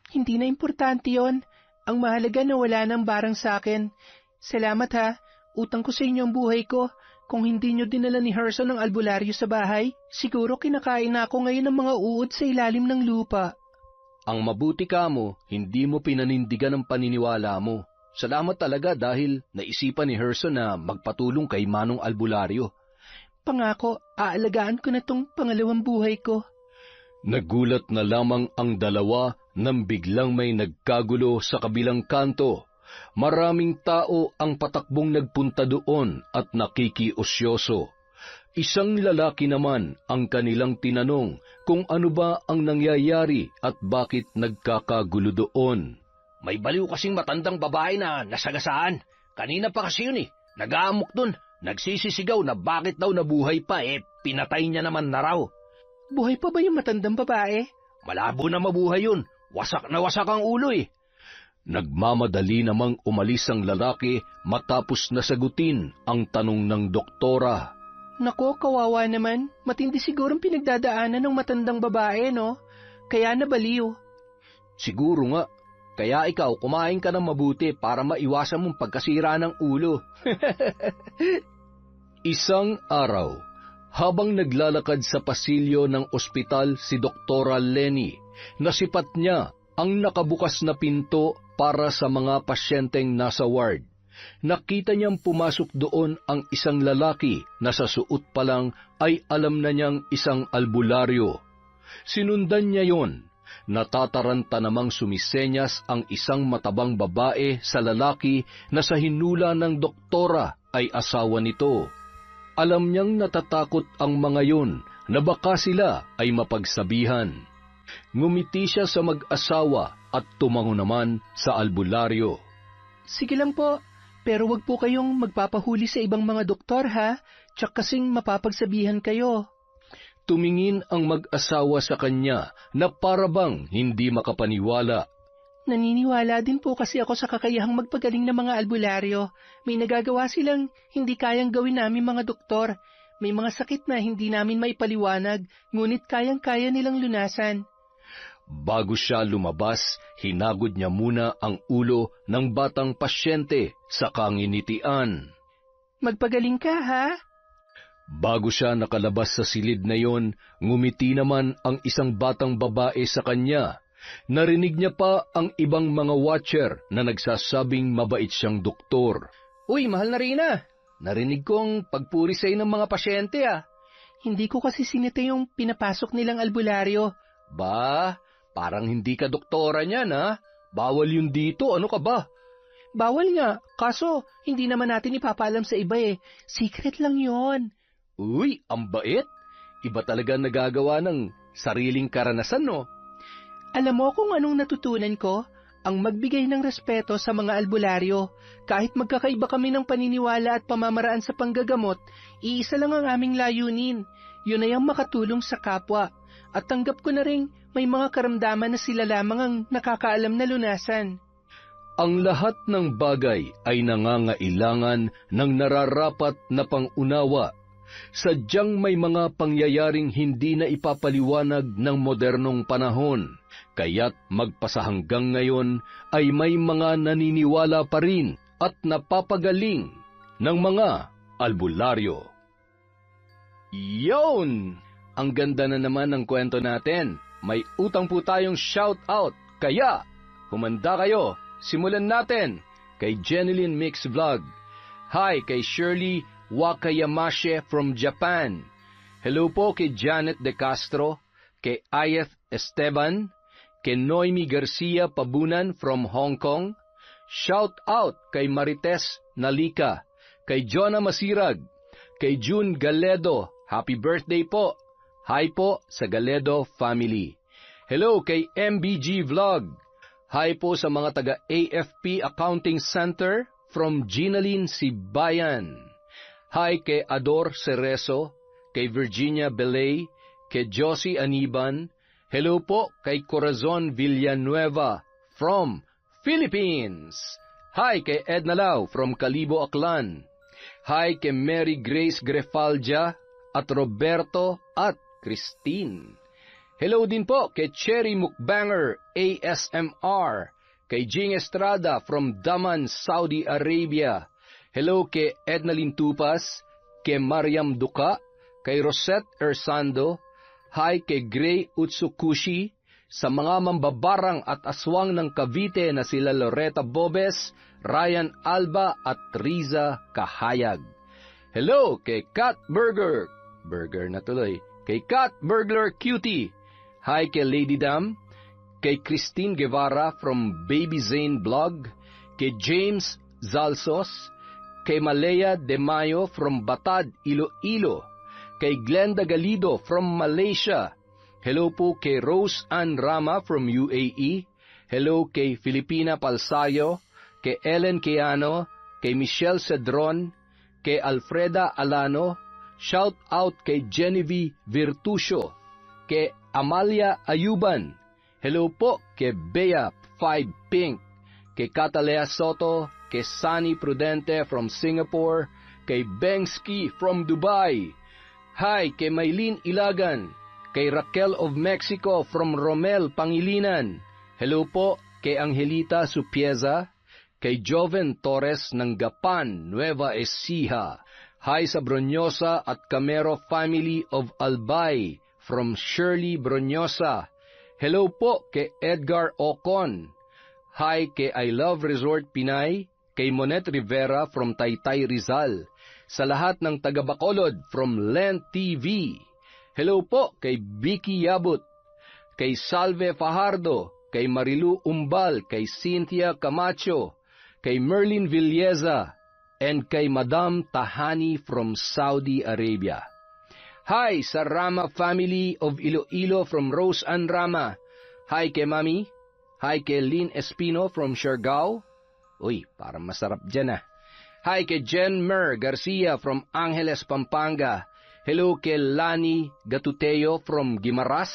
Hindi na importante yon. Ang mahalaga na wala nang barang sa akin. Salamat ha. Utang ko sa inyo ang buhay ko. Kung hindi nyo dinala ni Herson ang albularyo sa bahay, siguro kinakain na ako ngayon ng mga uod sa ilalim ng lupa. Ang mabuti ka mo, hindi mo pinanindigan ang paniniwala mo. Salamat talaga dahil naisipan ni Herson na magpatulong kay Manong Albularyo. Pangako, aalagaan ko na tong pangalawang buhay ko. Nagulat na lamang ang dalawa nang biglang may nagkagulo sa kabilang kanto. Maraming tao ang patakbong nagpunta doon at nakikiosyoso. Isang lalaki naman ang kanilang tinanong kung ano ba ang nangyayari at bakit nagkakagulo doon. May baliw kasing matandang babae na nasagasaan. Kanina pa kasi yun nag-aamok dun. Nagsisisigaw na bakit daw nabuhay pa pinatay niya naman na raw. Buhay pa ba yung matandang babae? Malabo na mabuhay yun. Wasak na wasak ang ulo Nagmamadali namang umalis ang lalaki matapos nasagutin ang tanong ng doktora. Nako, kawawa naman. Matindi sigurong pinagdadaanan ng matandang babae, no? Kaya nabaliw. Siguro nga. Kaya ikaw, kumain ka ng mabuti para maiwasan mong pagkasira ng ulo. Isang araw, habang naglalakad sa pasilyo ng ospital si Doktora Lenny, nasipat niya ang nakabukas na pinto para sa mga pasyenteng nasa ward. Nakita niyang pumasok doon ang isang lalaki na sa suot pa lang ay alam na niyang isang albularyo. Sinundan niya yon. Natataranta namang sumisenyas ang isang matabang babae sa lalaki na sa hinula ng doktora ay asawa nito. Alam niyang natatakot ang mga yon na baka sila ay mapagsabihan. Ngumiti siya sa mag-asawa at tumango naman sa albularyo. Sige lang po, pero wag po kayong magpapahuli sa ibang mga doktor ha, tsak kasing mapapagsabihan kayo. Tumingin ang mag-asawa sa kanya na parabang hindi makapaniwala. Naniniwala din po kasi ako sa kakayahang magpagaling ng mga albularyo. May nagagawa silang hindi kayang gawin namin mga doktor. May mga sakit na hindi namin maipaliwanag, ngunit kayang-kaya nilang lunasan. Bago siya lumabas, hinagod niya muna ang ulo ng batang pasyente sa kanginitian. Magpagaling ka ha? Bago siya nakalabas sa silid na yon, ngumiti naman ang isang batang babae sa kanya. Narinig niya pa ang ibang mga watcher na nagsasabing mabait siyang doktor. Uy, mahal na Rina! Narinig kong pagpuri sa'yo ng mga pasyente Hindi ko kasi sinita yung pinapasok nilang albularyo. Ba, parang hindi ka doktora niyan Bawal yun dito, ano ka ba? Bawal nga, kaso hindi naman natin ipapaalam sa iba Secret lang yon. Uy, ang bait! Iba talaga nagagawa ng sariling karanasan, no? Alam mo kung anong natutunan ko? Ang magbigay ng respeto sa mga albularyo. Kahit magkakaiba kami ng paniniwala at pamamaraan sa panggagamot, iisa lang ang aming layunin. Yun ay ang makatulong sa kapwa. At tanggap ko na rin may mga karamdaman na sila lamang ang nakakaalam na lunasan. Ang lahat ng bagay ay nangangailangan ng nararapat na pangunawa. Sadyang may mga pangyayaring hindi na ipapaliwanag ng modernong panahon, kaya't magpasahanggang ngayon ay may mga naniniwala pa rin at napapagaling ng mga albularyo. Yon! Ang ganda na naman ng kwento natin. May utang po tayong shout out, kaya humanda kayo. Simulan natin kay Jeneline Mix Vlog. Hi kay Shirley Wakayamashe from Japan. Hello po kay Janet De Castro, kay Ayeth Esteban, kay Noemi Garcia Pabunan from Hong Kong. Shout out kay Marites Nalika, kay Jonah Masirag, kay June Galedo. Happy birthday po. Hi po sa Galedo family. Hello kay MBG Vlog. Hi po sa mga taga AFP Accounting Center from Ginaline Sibayan. Hi kay Ador Cerezo, kay Virginia Belay, kay Josie Aniban. Hello po kay Corazon Villanueva from Philippines. Hi kay Edna Lau from Calibo, Aklan. Hi kay Mary Grace Grefaldia at Roberto at Christine. Hello din po kay Cherry Mukbanger ASMR, kay Jing Estrada from Daman, Saudi Arabia. Hello kay Edna Lintupas, kay Mariam Duka, kay Rosette Ersando. Hi kay Gray Utsukushi, sa mga mambabarang at aswang ng Cavite na sila Loretta Bobes, Ryan Alba at Riza Kahayag. Hello kay Cat Burger na tuloy, kay Cat Burglar Cutie. Hi kay Lady Dam, kay Christine Guevara from Baby Zane Blog, kay James Zalsos, kay Malaya De Mayo from Batad, Iloilo, kay Glenda Galido from Malaysia. Hello po kay Rose Ann Rama from UAE. Hello kay Filipina Palsayo, kay Ellen Keano, kay Michelle Cedron, kay Alfreda Alano. Shout out kay Genevieve Virtusio, kay Amalia Ayuban. Hello po kay Bea 5 Pink, kay Catalea Soto, kay Sunny Prudente from Singapore, kay Bengski from Dubai. Hi kay Maylene Ilagan, kay Raquel of Mexico from Romel, Pangilinan. Hello po kay Angelita Supieza, kay Joven Torres ng Gapan, Nueva Ecija. Hi sa Bronyosa at Camero family of Albay from Shirley Bronyosa. Hello po kay Edgar Ocon. Hi kay I Love Resort Pinay, kay Monet Rivera from Taytay Rizal. Sa lahat ng taga Bacolod from Lent TV. Hello po kay Vicky Yabut, kay Salve Fajardo, kay Marilu Umbal, kay Cynthia Camacho, kay Merlin Villeza, and kay Madam Tahani from Saudi Arabia. Hi sa Rama family of Iloilo from Rose Ann Rama. Hi kay Mami. Hi kay Lynn Espino from Siargao. Uy, parang masarap dyan ah. Hi kay Jen Mer Garcia from Angeles, Pampanga. Hello kay Lani Gatuteo from Guimaras.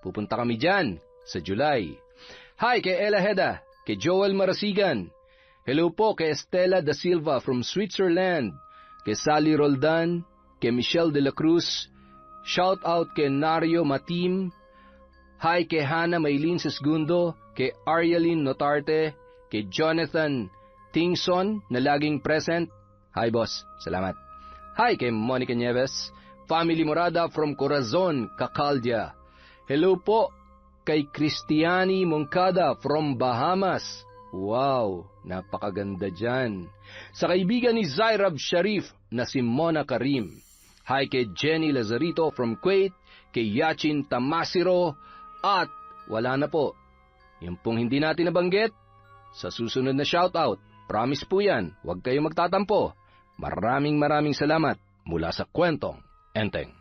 Pupunta kami dyan sa July. Hi kay Ella Heda, kay Joel Marasigan. Hello po kay Estela da Silva from Switzerland, kay Sally Roldan, kay Michelle de la Cruz. Shout out kay Nario Matim. Hi kay Hannah Maylin Sesgundo, kay Arielin Notarte, kay Jonathan Tingson na laging present. Hi boss, salamat. Hi kay Monica Nieves, Family Morada from Corazon, Cacaldia. Hello po kay Cristiani Moncada from Bahamas. Wow, napakaganda dyan. Sa kaibigan ni Zairab Sharif na si Mona Karim. Hi kay Jenny Lazarito from Kuwait, kay Yachin Tamasiro, at wala na po. Yung pong hindi natin nabanggit, sa susunod na shoutout, promise po yan, huwag kayong magtatampo. Maraming salamat mula sa Kwentong Enteng.